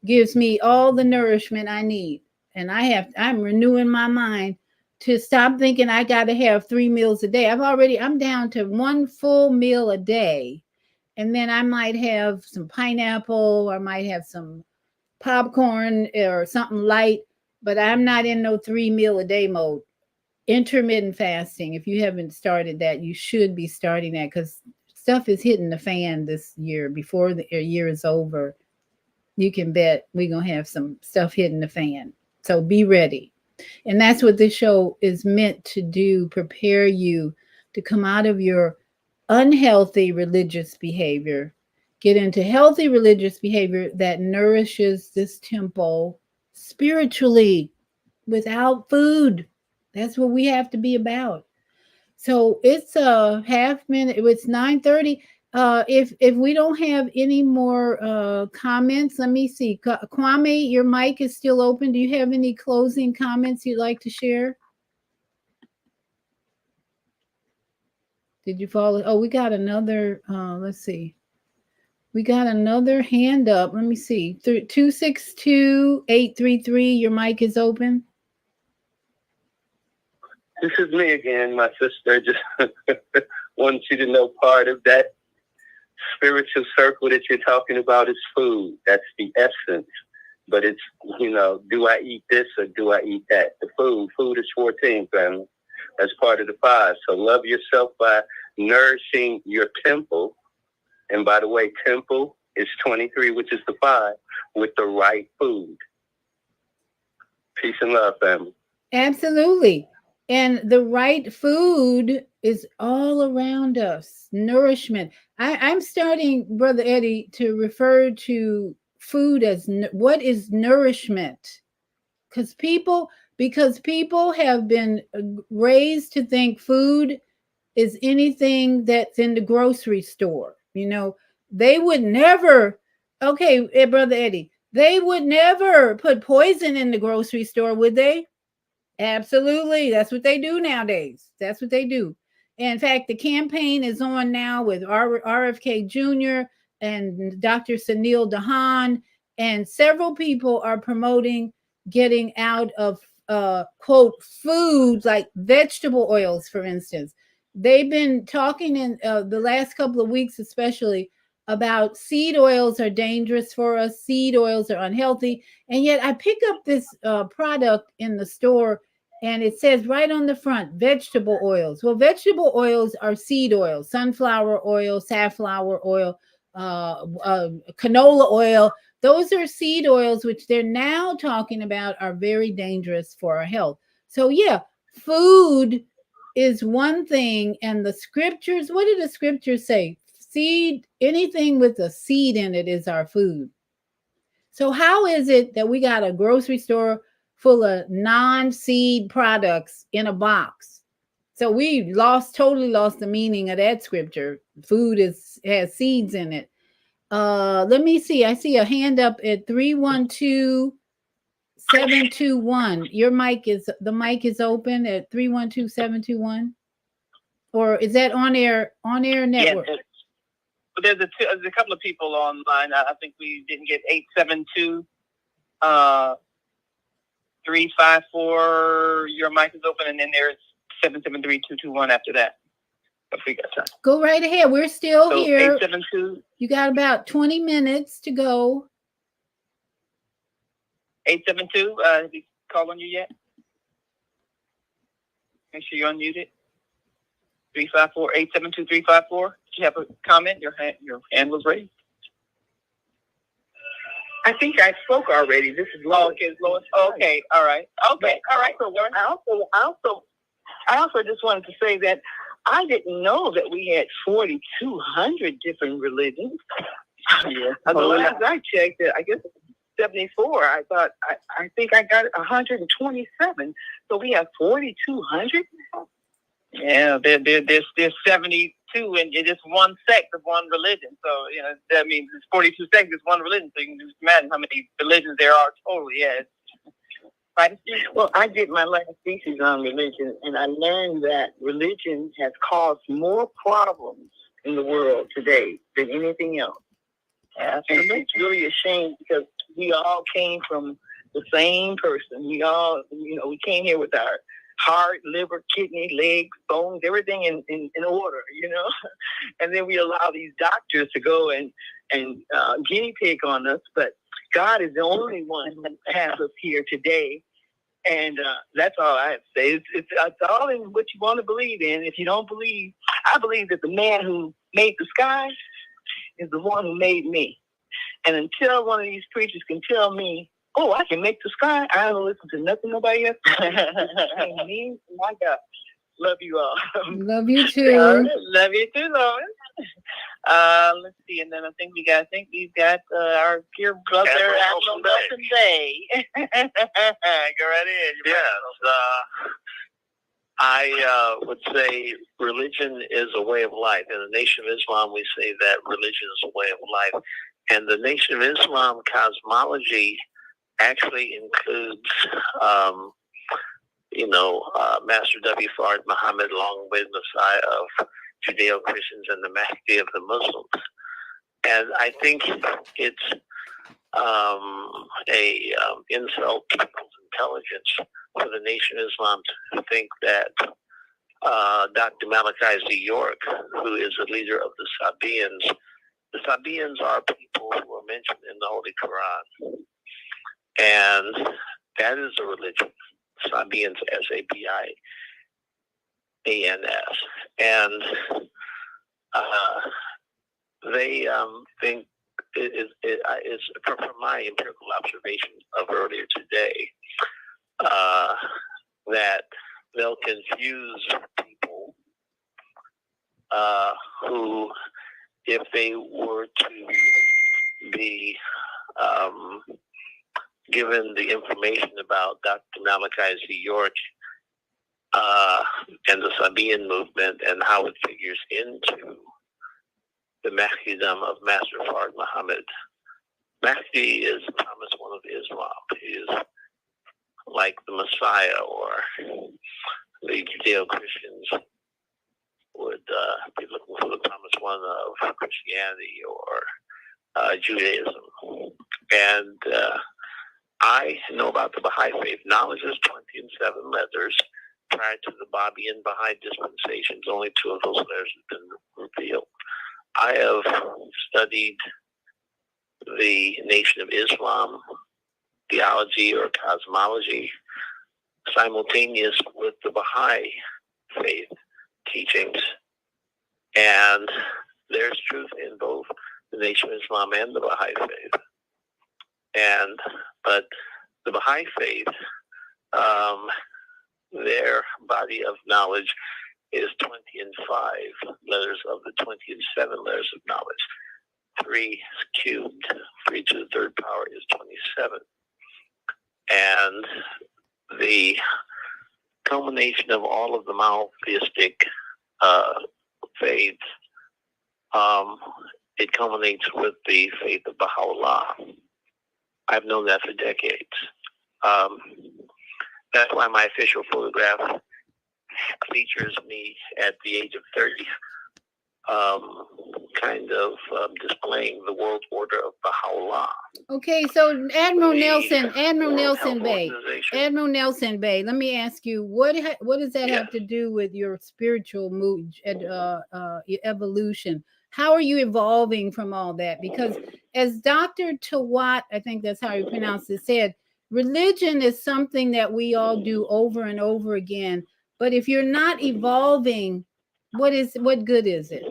gives me all the nourishment I need. And I'm renewing my mind to stop thinking I got to have 3 meals a day. I'm down to 1 full meal a day. And then I might have some pineapple, or I might have some popcorn or something light, but I'm not in no 3 meal a day mode. Intermittent fasting, if you haven't started that, you should be starting that, because stuff is hitting the fan this year. Before the year is over, you can bet we're going to have some stuff hitting the fan. So be ready. And that's what this show is meant to do, prepare you to come out of your unhealthy religious behavior, get into healthy religious behavior that nourishes this temple spiritually without food. That's what we have to be about. So it's a half minute. It's 9:30. If we don't have any more comments, let me see. Kwame, your mic is still open. Do you have any closing comments you'd like to share? Did you follow? Oh, we got another. Let's see. We got another hand up. Let me see. 262-833. Your mic is open. This is me again, my sister. Just want you to know part of that spiritual circle that you're talking about is food. That's the essence. But it's, do I eat this or do I eat that? The food is 14, family. That's part of the 5. So love yourself by nourishing your temple. And by the way, temple is 23, which is the 5, with the right food. Peace and love, family. Absolutely. And the right food is all around us. Nourishment. I'm starting, Brother Eddie, to refer to food as what is nourishment. Because people have been raised to think food is anything that's in the grocery store. They would never, okay, Brother Eddie, they would never put poison in the grocery store, would they? Absolutely. That's what they do nowadays. That's what they do. In fact, the campaign is on now with RFK Jr. and Dr. Sunil Dahan, and several people are promoting getting out of, quote, foods like vegetable oils, for instance. They've been talking in the last couple of weeks, especially, about seed oils are dangerous for us. Seed oils are unhealthy. And yet I pick up this product in the store, and it says right on the front, vegetable oils. Well, vegetable oils are seed oils, sunflower oil, safflower oil, canola oil. Those are seed oils, which they're now talking about are very dangerous for our health. So yeah, food is one thing. And the scriptures, what did the scriptures say? Seed, anything with a seed in it is our food. So how is it that we got a grocery store full of non-seed products in a box? So we totally lost the meaning of that scripture. Food has seeds in it. Let me see. I see a hand up at 312-721. The mic is open at 312-721. Or is that on air network? Yes. But there's a couple of people online. I think we didn't get 872-354. Your mic is open, and then there's 773-221 after that. If we got time. Go right ahead. We're still here. 872. You got about 20 minutes to go. 872. Have we called on you yet? Make sure you're unmuted. 354-872-354. Did you have a comment? Your hand was raised. I think I spoke already. This is Lois. Oh, okay, Lois. Okay, all right. Okay, all right. So I also just wanted to say that I didn't know that we had 4,200 different religions. Yeah. The last I checked, I guess 74. I thought I think I got 127. So we have 4,200. Yeah, there's 72, and it's one sect of one religion. So that means it's 42 sects. It's one religion. So you can just imagine how many religions there are totally. Yeah, Right? Well, I did my last thesis on religion, and I learned that religion has caused more problems in the world today than anything else. And it's really a shame because we all came from the same person. We all, we came here with our heart, liver, kidney, legs, bones, everything in order, and then we allow these doctors to go and guinea pig on us. But God is the only one who has us here today. And that's all I have to say. It's all in what you want to believe in. If you don't believe, I believe that the man who made the sky is the one who made me. And until one of these preachers can tell me, oh, I can make the sky, I don't listen to nothing nobody else. Me, my God. Love you all. Love you too. Love you too, Lois. Let's see, and then I think we've got our dear brother Admiral Nelson Bay. Go right in. Yes, I would say religion is a way of life. In the Nation of Islam, we say that religion is a way of life. And the Nation of Islam cosmology actually includes, Master W. Fard Muhammad, long-awaited Messiah of Judeo-Christians and the Mahdi of the Muslims. And I think it's a insult to people's intelligence for the Nation of Islam to think that Dr. Malachi Z. York, who is the leader of the Sabaeans are people who are mentioned in the Holy Quran. And that is a religion. Sabaeans, Sabians. And they think it's from my empirical observation of earlier today, that they'll confuse people who, if they were to be given the information about Dr. Malachi Z. York and the Sabaean movement and how it figures into the Mahdidom of Master Fard Muhammad. Mahdi is the promised one of Islam. He is like the Messiah, or the Judeo-Christians would be looking for the promised one of Christianity or Judaism. And I know about the Baha'i faith. Knowledge is 27 letters. Prior to the Babi and Baha'i dispensations, only 2 of those letters have been revealed. I have studied the Nation of Islam theology or cosmology simultaneous with the Baha'i faith teachings, and there's truth in both the Nation of Islam and the Baha'i faith. But the Baha'i faith, their body of knowledge is 20 and 5 letters of the 27 letters of knowledge. 3 cubed, 3 to the third power is 27. And the culmination of all of the monotheistic faiths, it culminates with the faith of Baha'u'llah. I've known that for decades. That's why my official photograph features me at the age of 30, displaying the world order of Baha'u'llah. Okay, so Admiral Nelson Bay, let me ask you, what does that have to do with your spiritual evolution? How are you evolving from all that? Because as Dr. Tawat, I think that's how you pronounce it, said, religion is something that we all do over and over again. But if you're not evolving, what good is it?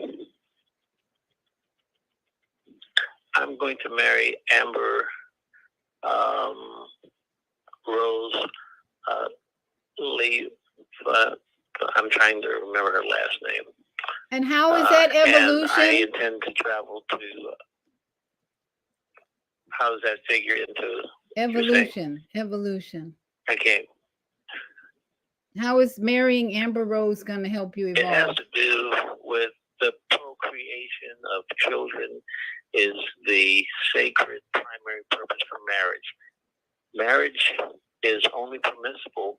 I'm going to marry Amber Rose Lee. I'm trying to remember her last name. And how is that evolution? And I intend to travel to. How does that figure into evolution? Okay. How is marrying Amber Rose going to help you evolve? It has to do with the procreation of children is the sacred primary purpose for marriage. Marriage is only permissible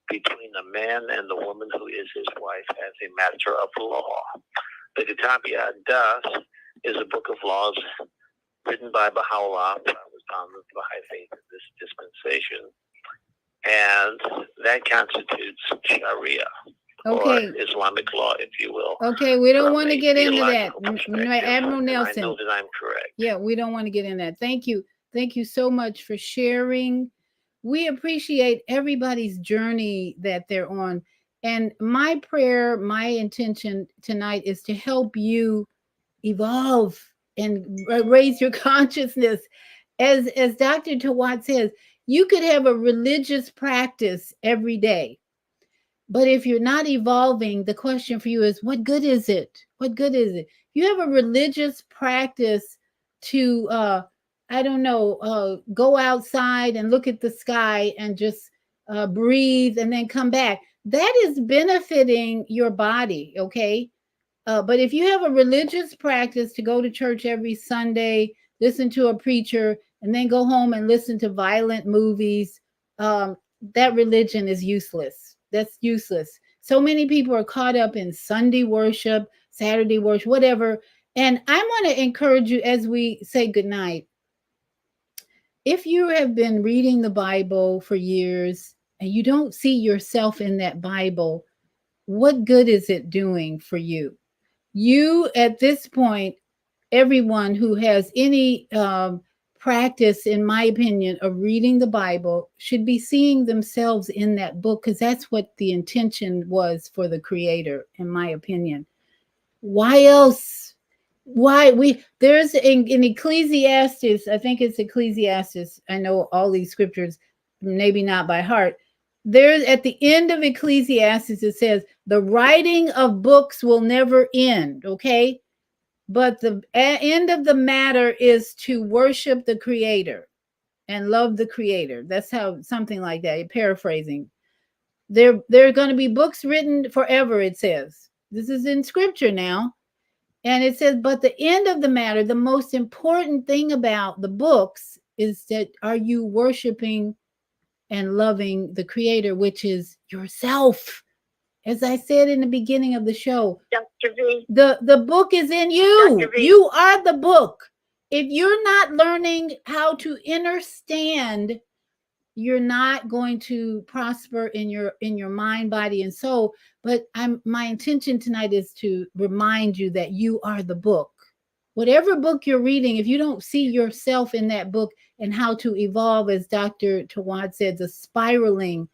between the man and the woman who is his wife as a matter of law. The Kitab-i Das is a book of laws written by Baha'u'llah, was founded the Baha'i faith in this dispensation, and that constitutes Sharia, Okay. or Islamic law, if you will. Okay, we don't from want to a get into that. theological perspective, Admiral and Nelson. I know that I'm correct. Yeah, we don't want to get in that. Thank you. Thank you so much for sharing. We appreciate everybody's journey that they're on. And my prayer, my intention tonight is to help you evolve and raise your consciousness. As Dr. Tawad says, you could have a religious practice every day. But if you're not evolving, the question for you is, what good is it? What good is it? You have a religious practice to, go outside and look at the sky and just breathe and then come back. That is benefiting your body, okay? But if you have a religious practice to go to church every Sunday, listen to a preacher, and then go home and listen to violent movies, that religion is useless. That's useless. So many people are caught up in Sunday worship, Saturday worship, whatever. And I want to encourage you as we say goodnight. If you have been reading the Bible for years and you don't see yourself in that Bible, what good is it doing for you? You, at this point, everyone who has any practice, in my opinion, of reading the Bible should be seeing themselves in that book, because that's what the intention was for the Creator, in my opinion. Why else? There's in Ecclesiastes, I think it's Ecclesiastes. I know all these scriptures, maybe not by heart. There's at the end of Ecclesiastes, it says, the writing of books will never end, okay? But the end of the matter is to worship the Creator and love the Creator. That's how, something like that, paraphrasing. There are going to be books written forever, it says. This is in scripture now. And it says, but the end of the matter, the most important thing about the books is that are you worshiping and loving the Creator, which is yourself. As I said in the beginning of the show, Dr. V. The book is in you. Dr. V. You are the book. If you're not learning how to understand, you're not going to prosper in your mind, body, and soul. But my intention tonight is to remind you that you are the book. Whatever book you're reading, if you don't see yourself in that book and how to evolve, as Dr. Tawad said, the spiraling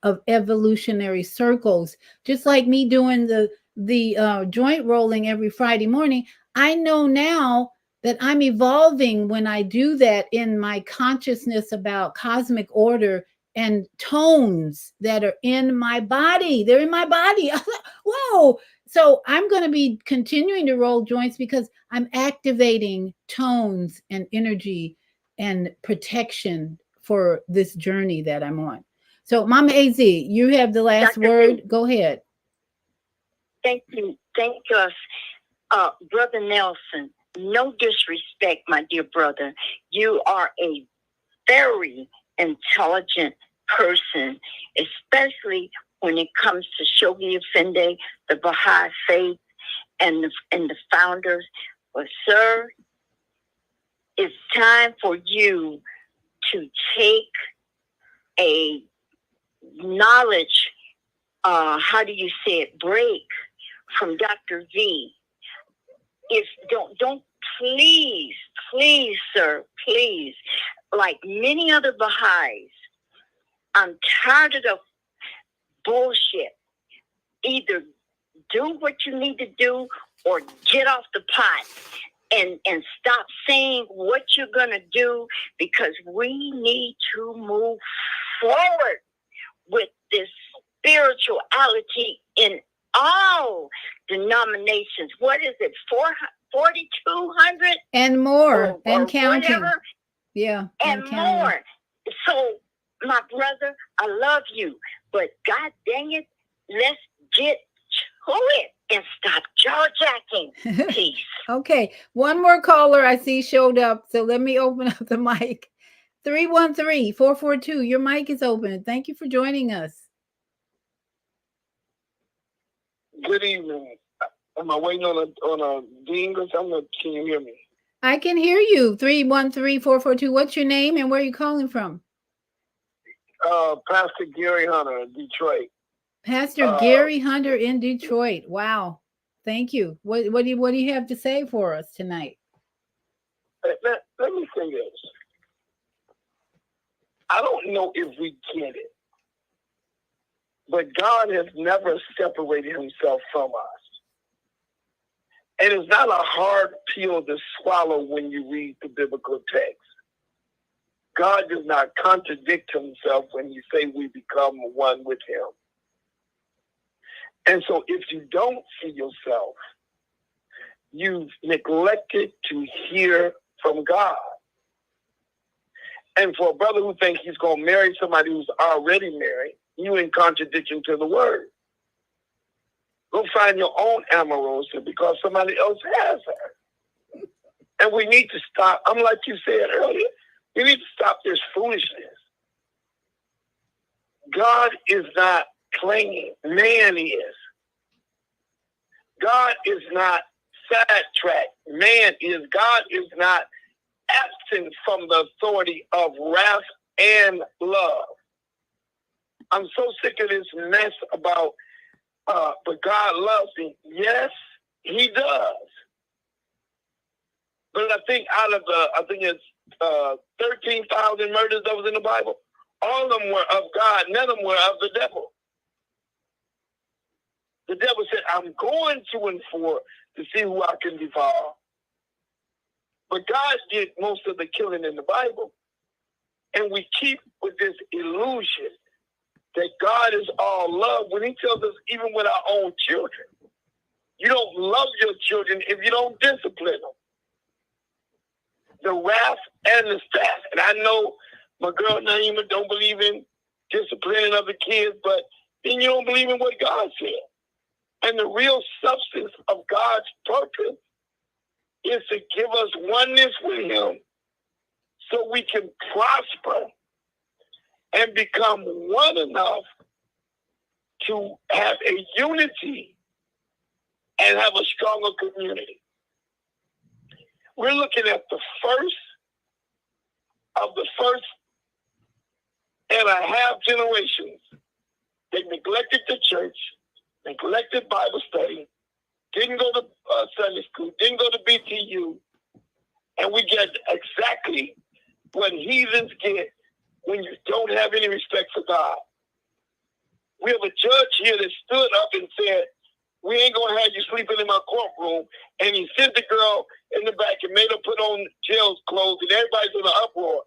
of evolutionary circles, just like me doing the joint rolling every Friday morning, I know now that I'm evolving when I do that in my consciousness about cosmic order and tones that are in my body. They're in my body. Whoa. So I'm going to be continuing to roll joints because I'm activating tones and energy and protection for this journey that I'm on. So Mama AZ, you have the last Dr. word. V. Go ahead. Thank you. Thank us. Brother Nelson, no disrespect, my dear brother. You are a very intelligent person, especially when it comes to Shoghi Effendi, the Baha'i faith, and the founders. But sir, it's time for you to take a knowledge, how do you say it, break from Dr. V. If don't please, sir, please, like many other Baha'is, I'm tired of the bullshit. Either do what you need to do or get off the pot and stop saying what you're going to do, because we need to move forward with this spirituality in all denominations. What is it, 4,200? And more, and counting. Whatever, Yeah. and counting. more. So, my brother, I love you, but God dang it, let's get to it and stop jaw-jacking. Peace. Okay. One more caller I see showed up. So let me open up the mic. 313-442. Your mic is open. Thank you for joining us. Good evening. Am I waiting on a ding or something? Can you hear me? I can hear you. 313-442. What's your name and where are you calling from? Pastor Gary Hunter, Detroit. Pastor Gary Hunter in Detroit. Wow. Thank you. What do you have to say for us tonight? Let me say this. I don't know if we get it, but God has never separated himself from us. And it's not a hard pill to swallow when you read the biblical text. God does not contradict himself when you say we become one with him. And so if you don't see yourself, you've neglected to hear from God. And for a brother who thinks he's going to marry somebody who's already married, you in contradiction to the word. Go find your own Amorosa because somebody else has her. And we need to stop. I'm like you said earlier, we need to stop this foolishness. God is not playing. Man is. God is not sidetracked. Man is. God is not absent from the authority of wrath and love. I'm so sick of this mess about, but God loves me. Yes, he does. But I think out of it's 13,000 murders that was in the Bible, all of them were of God, none of them were of the devil. The devil said, I'm going to enforce to see who I can devour. But God did most of the killing in the Bible. And we keep with this illusion that God is all love when he tells us even with our own children. You don't love your children if you don't discipline them. The wrath and the staff. And I know my girl Naima don't believe in disciplining other kids, but then you don't believe in what God said. And the real substance of God's purpose is to give us oneness with him so we can prosper and become one enough to have a unity and have a stronger community. We're looking at the first and a half generations. They neglected the church, neglected Bible study, didn't go to Sunday school, didn't go to BTU, and we get exactly what heathens get when you don't have any respect for God. We have a judge here that stood up and said, we ain't going to have you sleeping in my courtroom, and he sent the girl in the back and made her put on jail's clothes, and everybody's in an uproar.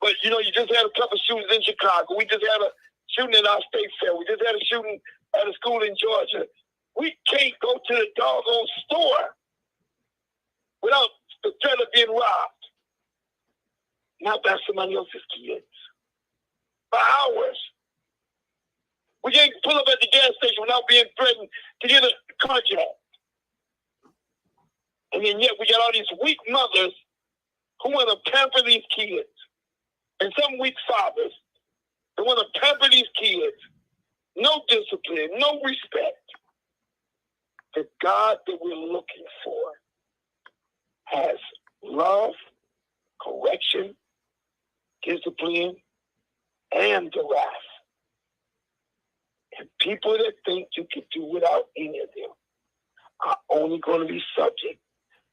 But, you just had a couple shootings in Chicago. We just had a shooting in our state fair. We just had a shooting at a school in Georgia. We can't go to the doggone store without the threat of being robbed. Not by somebody else's kids. For hours. We can't pull up at the gas station without being threatened to get a carjacked. And then yet we got all these weak mothers who want to pamper these kids. And some weak fathers who want to pamper these kids. No discipline, no respect. The God that we're looking for has love, correction, discipline, and the wrath. And people that think you can do without any of them are only going to be subject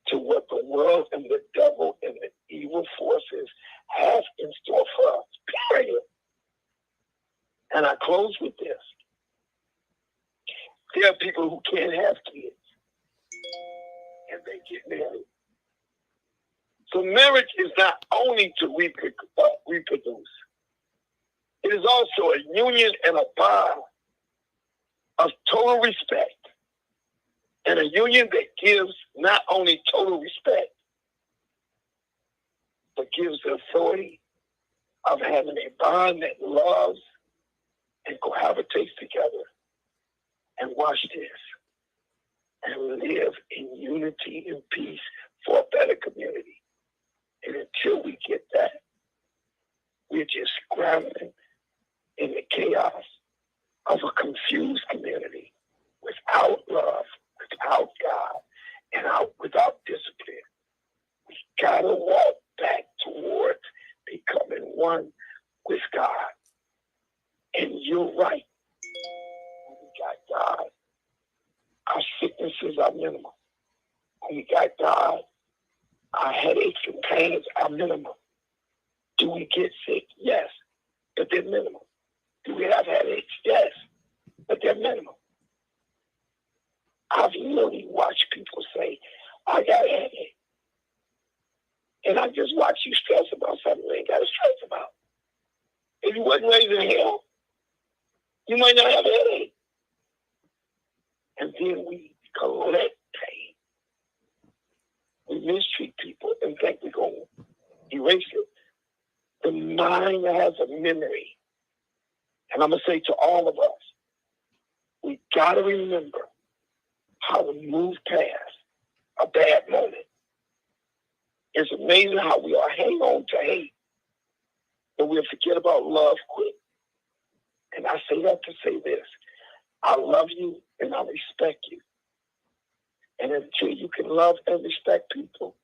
to what the world and the devil and the evil forces have in store for us, period. And I close with this. There are people who can't have kids, and they get married. So marriage is not only to reproduce. It is also a union and a bond of total respect, and a union that gives not only total respect, but gives the authority of having a bond that loves and cohabitates together. And watch this, and live in unity and peace for a better community. And until we get that, we're just scrambling in the chaos of a confused community without love, without God, and without discipline. We gotta walk back towards becoming one with God. And you're right. When we got God, our sicknesses are minimal. When we got God, our headaches and pains are minimal. Do we get sick? Yes, but they're minimal. Do we have headaches? Yes, but they're minimal. I've literally watched people say, I got a headache. And I just watch you stress about something you ain't got to stress about. If you wasn't raised in hell, you might not have a headache. And then we collect pain. We mistreat people and think we're going to erase it. The mind has a memory. And I'm going to say to all of us, we got to remember how to move past a bad moment. It's amazing how we all hang on to hate, but we'll forget about love quick. And I say that to say this. I love you and I respect you. And until you can love and respect people,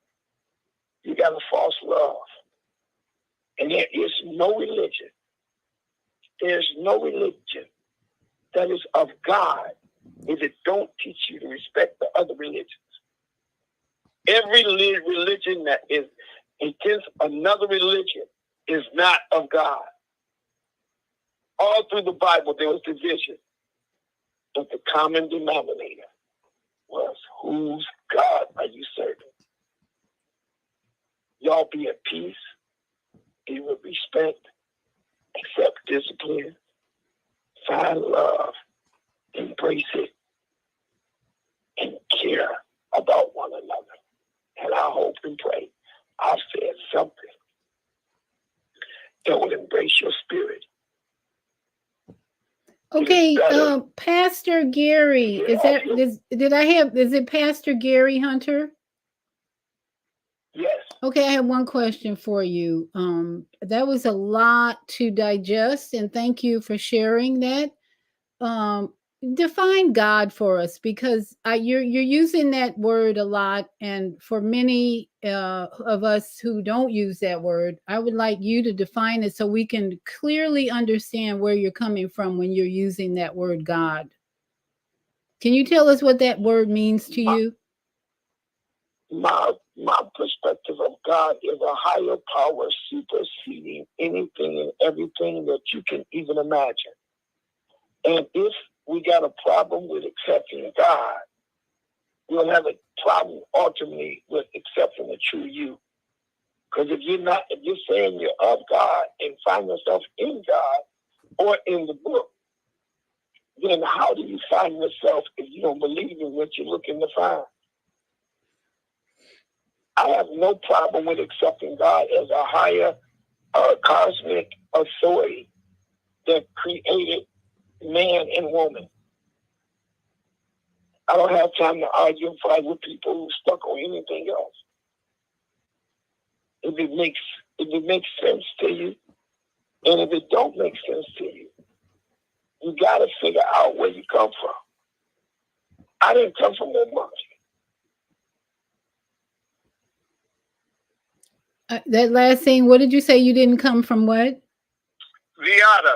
you got a false love. And there is no religion. There's no religion that is of God if it don't teach you to respect the other religions. Every religion that is against another religion is not of God. All through the Bible, there was division. But the common denominator was, whose God are you serving? Y'all be at peace, be with respect, accept discipline, find love, embrace it, and care about one another. And I hope and pray I've said something that will embrace your spirit. Okay, Pastor Gary, is it Pastor Gary Hunter? Yes. Okay, I have one question for you. That was a lot to digest, and thank you for sharing that. Define God for us, because you're using that word a lot, and for many of us who don't use that word, I would like you to define it so we can clearly understand where you're coming from when you're using that word God. Can you tell us what that word means to you? My perspective of God is a higher power superseding anything and everything that you can even imagine. And if we got a problem with accepting God, we'll have a problem ultimately with accepting the true you. Because if you're saying you're of God and find yourself in God or in the book, then how do you find yourself if you don't believe in what you're looking to find? I have no problem with accepting God as a higher cosmic authority that created man and woman. I don't have time to argue and fight with people who are stuck on anything else. If it makes sense to you, and if it don't make sense to you, you got to figure out where you come from. I didn't come from that monkey. That last thing, what did you say? You didn't come from what? Viata.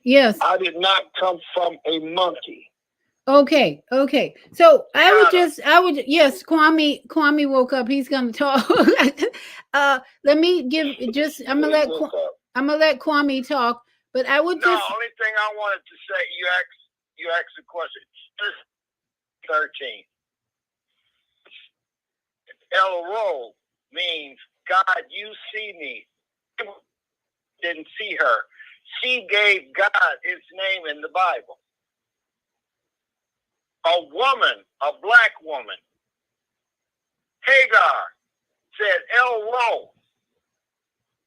Yes. I did not come from a monkey. Okay. So yes, Kwame woke up. He's gonna talk. Let me give I'm gonna let Kwame talk, but I would only thing I wanted to say, you asked the question. 13. El Ro means God, you see me. Didn't see her. She gave God its name in the Bible. A woman, a black woman, Hagar, said El Ro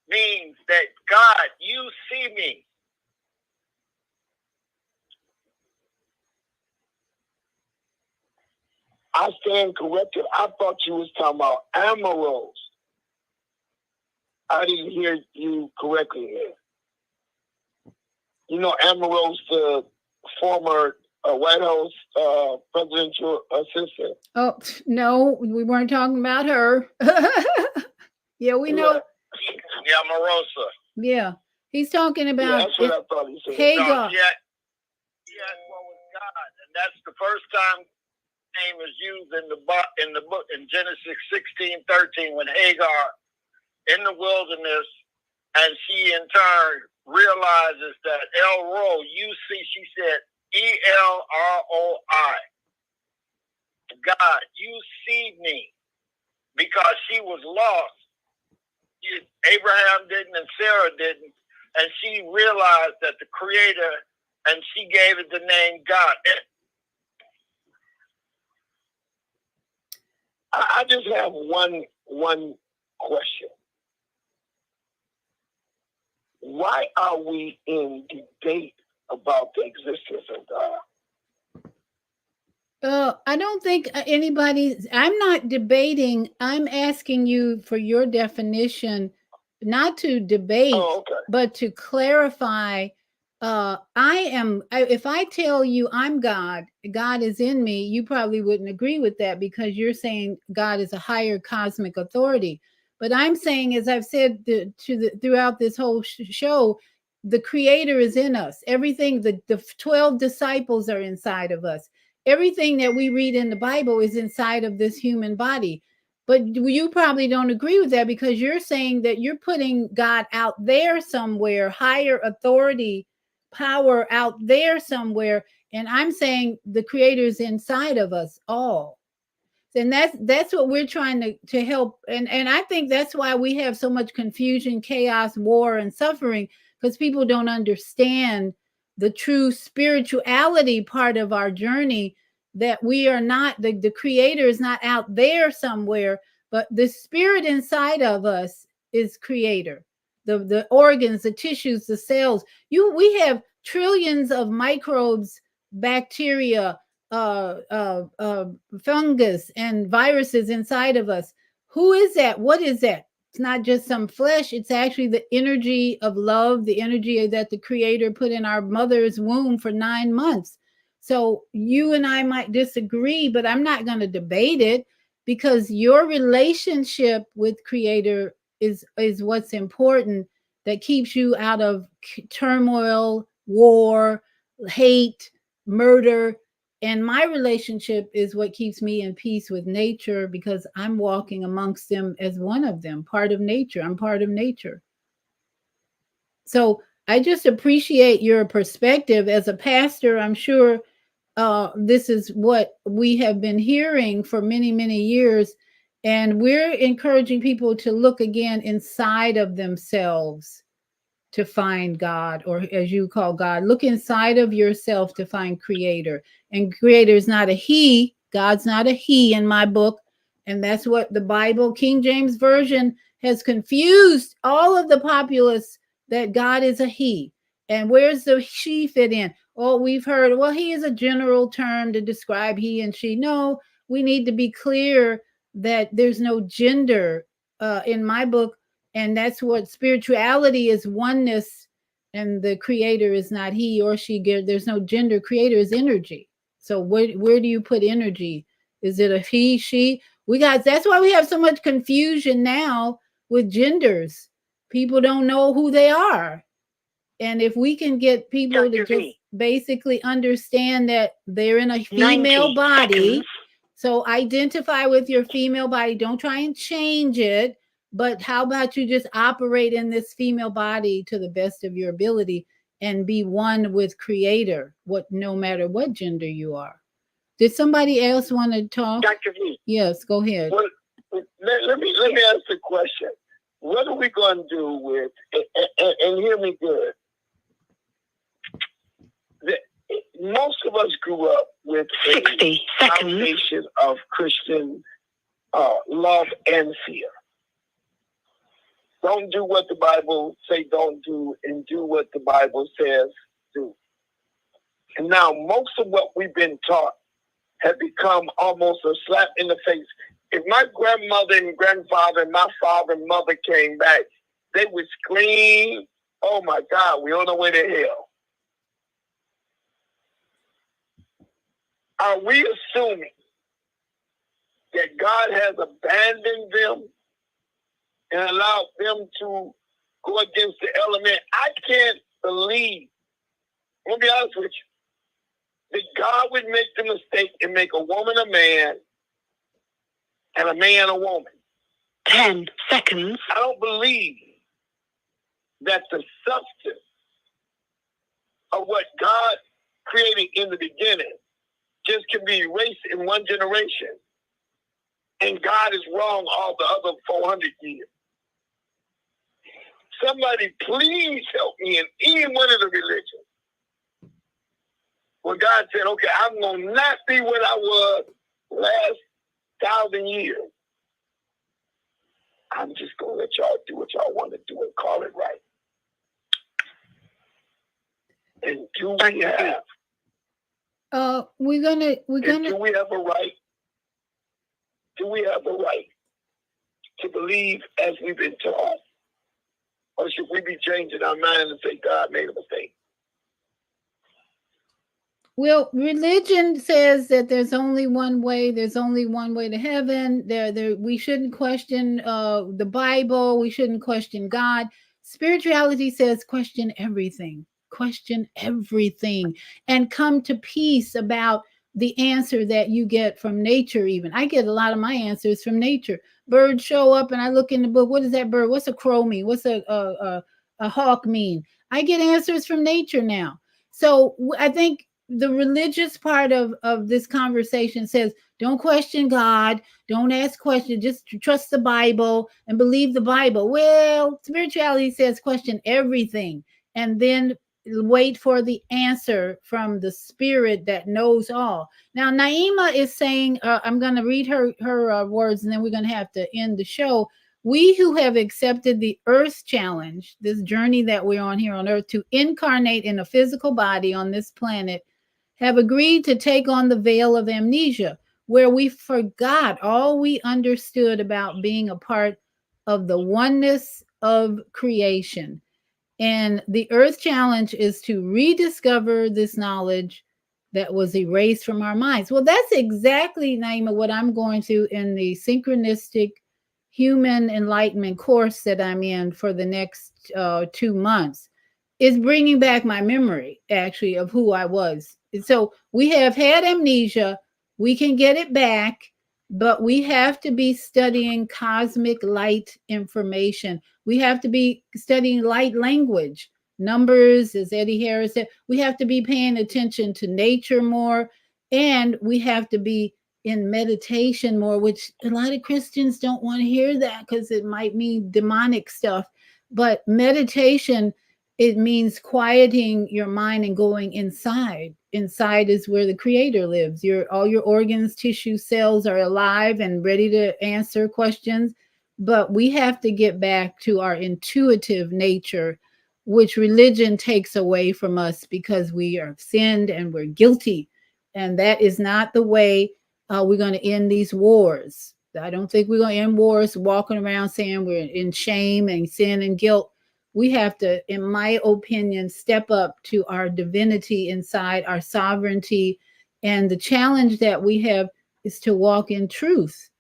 means that God, you see me. I stand corrected. I thought you was talking about Amaros. I didn't hear you correctly there. You know, Ambrose, the former White House presidential assistant. Oh, no, we weren't talking about her. Yeah, we know. Yeah, Marosa. Yeah, he's talking about that's what I thought he said. Hagar. No, yeah, well, with God, and that's the first time name is used in the book in Genesis 16:13 when Hagar in the wilderness, and she in turn realizes that El Roi, she said Elroi, God, you see me, because she was lost. Abraham didn't and Sarah didn't, and she realized that the Creator, and she gave it the name God. I just have one question. Why are we in debate about the existence of God? I don't think I'm not debating. I'm asking you for your definition, not to debate, but to clarify. If I tell you I'm God, God is in me, you probably wouldn't agree with that because you're saying God is a higher cosmic authority. But I'm saying, as I've said throughout this whole show, the Creator is in us. Everything, the 12 disciples are inside of us. Everything that we read in the Bible is inside of this human body. But you probably don't agree with that because you're saying that you're putting God out there somewhere, higher authority, power out there somewhere. And I'm saying the Creator is inside of us all. And that's what we're trying to help. And I think that's why we have so much confusion, chaos, war, and suffering, because people don't understand the true spirituality part of our journey, that we are not, the Creator is not out there somewhere, but the spirit inside of us is Creator. The organs, the tissues, the cells. We have trillions of microbes, bacteria, fungus, and viruses inside of us. Who is that? What is that? It's not just some flesh. It's actually the energy of love, the energy that the Creator put in our mother's womb for 9 months. So you and I might disagree, but I'm not going to debate it, because your relationship with Creator is what's important, that keeps you out of turmoil, war, hate, murder. And my relationship is what keeps me in peace with nature, because I'm walking amongst them as one of them, part of nature. I'm part of nature. So I just appreciate your perspective. As a pastor, I'm sure this is what we have been hearing for many, many years. And we're encouraging people to look again inside of themselves to find God, or as you call God, look inside of yourself to find Creator. And Creator is not a he. God's not a he in my book. And that's what the Bible, King James Version, has confused all of the populace, that God is a he. And where's the she fit in? Oh, we've heard, well, he is a general term to describe he and she. No, we need to be clear that there's no gender in my book. And that's what spirituality is, oneness, and the Creator is not he or she. There's no gender. Creator is energy. So where do you put energy? Is it a he, she? That's why we have so much confusion now with genders. People don't know who they are. And if we can get people to just basically understand that they're in a female body. So identify with your female body. Don't try and change it. But how about you just operate in this female body to the best of your ability and be one with Creator, no matter what gender you are. Did somebody else want to talk? Dr. V. Yes, go ahead. Well, let me ask the question. What are we going to do with, and hear me good, most of us grew up with 60 foundation of Christian love and fear. Don't do what the Bible say don't do, and do what the Bible says do. And now most of what we've been taught have become almost a slap in the face. If my grandmother and grandfather and my father and mother came back, they would scream, oh my God, we're on our way to hell. Are we assuming that God has abandoned them and allowed them to go against the element? I can't believe, I'm going to be honest with you, that God would make the mistake and make a woman a man and a man a woman. 10 seconds. I don't believe that the substance of what God created in the beginning just can be erased in one generation, and God is wrong all the other 400 years. Somebody please help me in any one of the religions where God said, okay, I'm going to not be what I was last 1,000 years. I'm just going to let y'all do what y'all want to do and call it right. And do we have? We're gonna. Do we have a right? Do we have the right to believe as we've been taught? Or should we be changing our mind and say God made a mistake? Well, religion says that there's only one way. There's only one way to heaven. We shouldn't question the Bible. We shouldn't question God. Spirituality says question everything. Question everything, and come to peace about the answer that you get from nature. Even I get a lot of my answers from nature. Birds show up, and I look in the book. What is that bird? What's a crow mean? What's a hawk mean? I get answers from nature now. So I think the religious part of this conversation says, don't question God, don't ask questions, just trust the Bible and believe the Bible. Well, spirituality says question everything and then wait for the answer from the spirit that knows all. Now, Naima is saying, I'm going to read her words, and then we're going to have to end the show. We who have accepted the earth challenge, this journey that we're on here on earth to incarnate in a physical body on this planet, have agreed to take on the veil of amnesia, where we forgot all we understood about being a part of the oneness of creation. And the earth challenge is to rediscover this knowledge that was erased from our minds. Well, that's exactly, Naima, what I'm going through in the synchronistic human enlightenment course that I'm in for the next 2 months, is bringing back my memory, actually, of who I was. So we have had amnesia. We can get it back, but we have to be studying cosmic light information. We have to be studying light language, numbers, as Eddie Harris said. We have to be paying attention to nature more, and we have to be in meditation more, which a lot of Christians don't want to hear that because it might mean demonic stuff. But meditation, it means quieting your mind and going inside. Inside is where the Creator lives. All your organs, tissue, cells are alive and ready to answer questions. But we have to get back to our intuitive nature, which religion takes away from us because we are sinned and we're guilty. And that is not the way we're going to end these wars. I don't think we're going to end wars walking around saying we're in shame and sin and guilt. We have to, in my opinion, step up to our divinity inside, our sovereignty. And the challenge that we have is to walk in truth.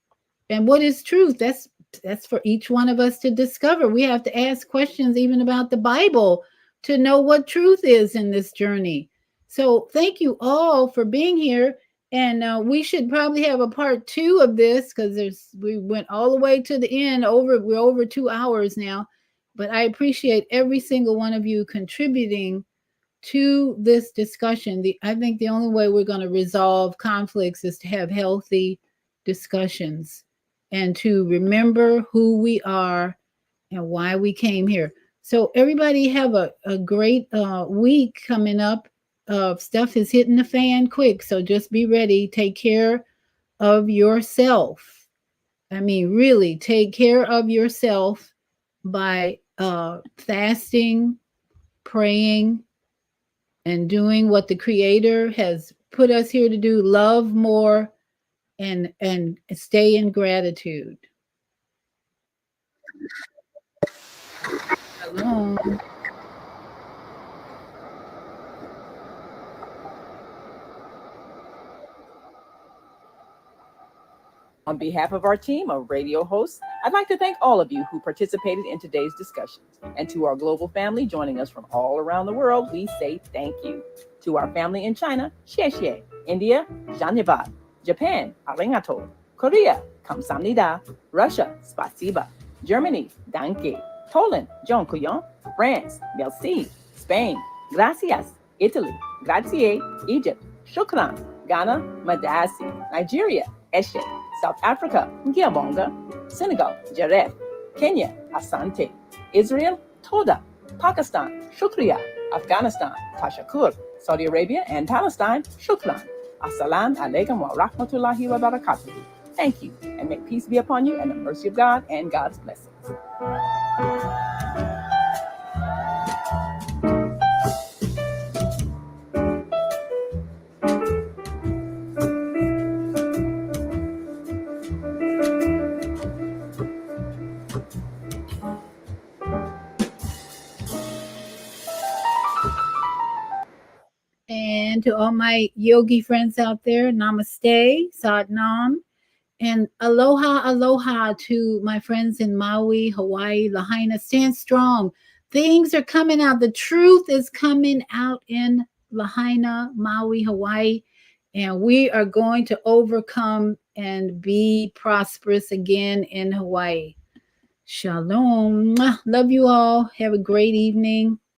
And what is truth? That's for each one of us to discover. We have to ask questions even about the Bible to know what truth is in this journey. So thank you all for being here. And we should probably have a part 2 of this because we went all the way to the end. We're over 2 hours now. But I appreciate every single one of you contributing to this discussion. I think the only way we're going to resolve conflicts is to have healthy discussions and to remember who we are and why we came here. So everybody have a great week coming up. Stuff is hitting the fan quick, so just be ready. Take care of yourself. I mean, really take care of yourself by fasting, praying, and doing what the Creator has put us here to do. Love more and stay in gratitude. Shalom. On behalf of our team of radio hosts, I'd like to thank all of you who participated in today's discussions. And to our global family joining us from all around the world, we say thank you. To our family in China, xie xie. India, Dhanyavad. Japan, arigato. Korea, kamsamnida. Russia, spasiba. Germany, danke. Poland, dziękuję. France, merci. Spain, gracias. Italy, grazie. Egypt, shukran. Ghana, madasi. Nigeria, eshe. South Africa, Ngiyabonga. Senegal, Jaref. Kenya, Asante. Israel, Toda. Pakistan, Shukriya. Afghanistan, Tashakur. Saudi Arabia and Palestine, Shukran. Assalamu alaikum wa rahmatullahi wa barakatuh. Thank you, and may peace be upon you and the mercy of God and God's blessings. And to all my yogi friends out there, namaste, sadnam, and aloha, aloha to my friends in Maui, Hawaii, Lahaina. Stand strong. Things are coming out. The truth is coming out in Lahaina, Maui, Hawaii, and we are going to overcome and be prosperous again in Hawaii. Shalom. Love you all. Have a great evening.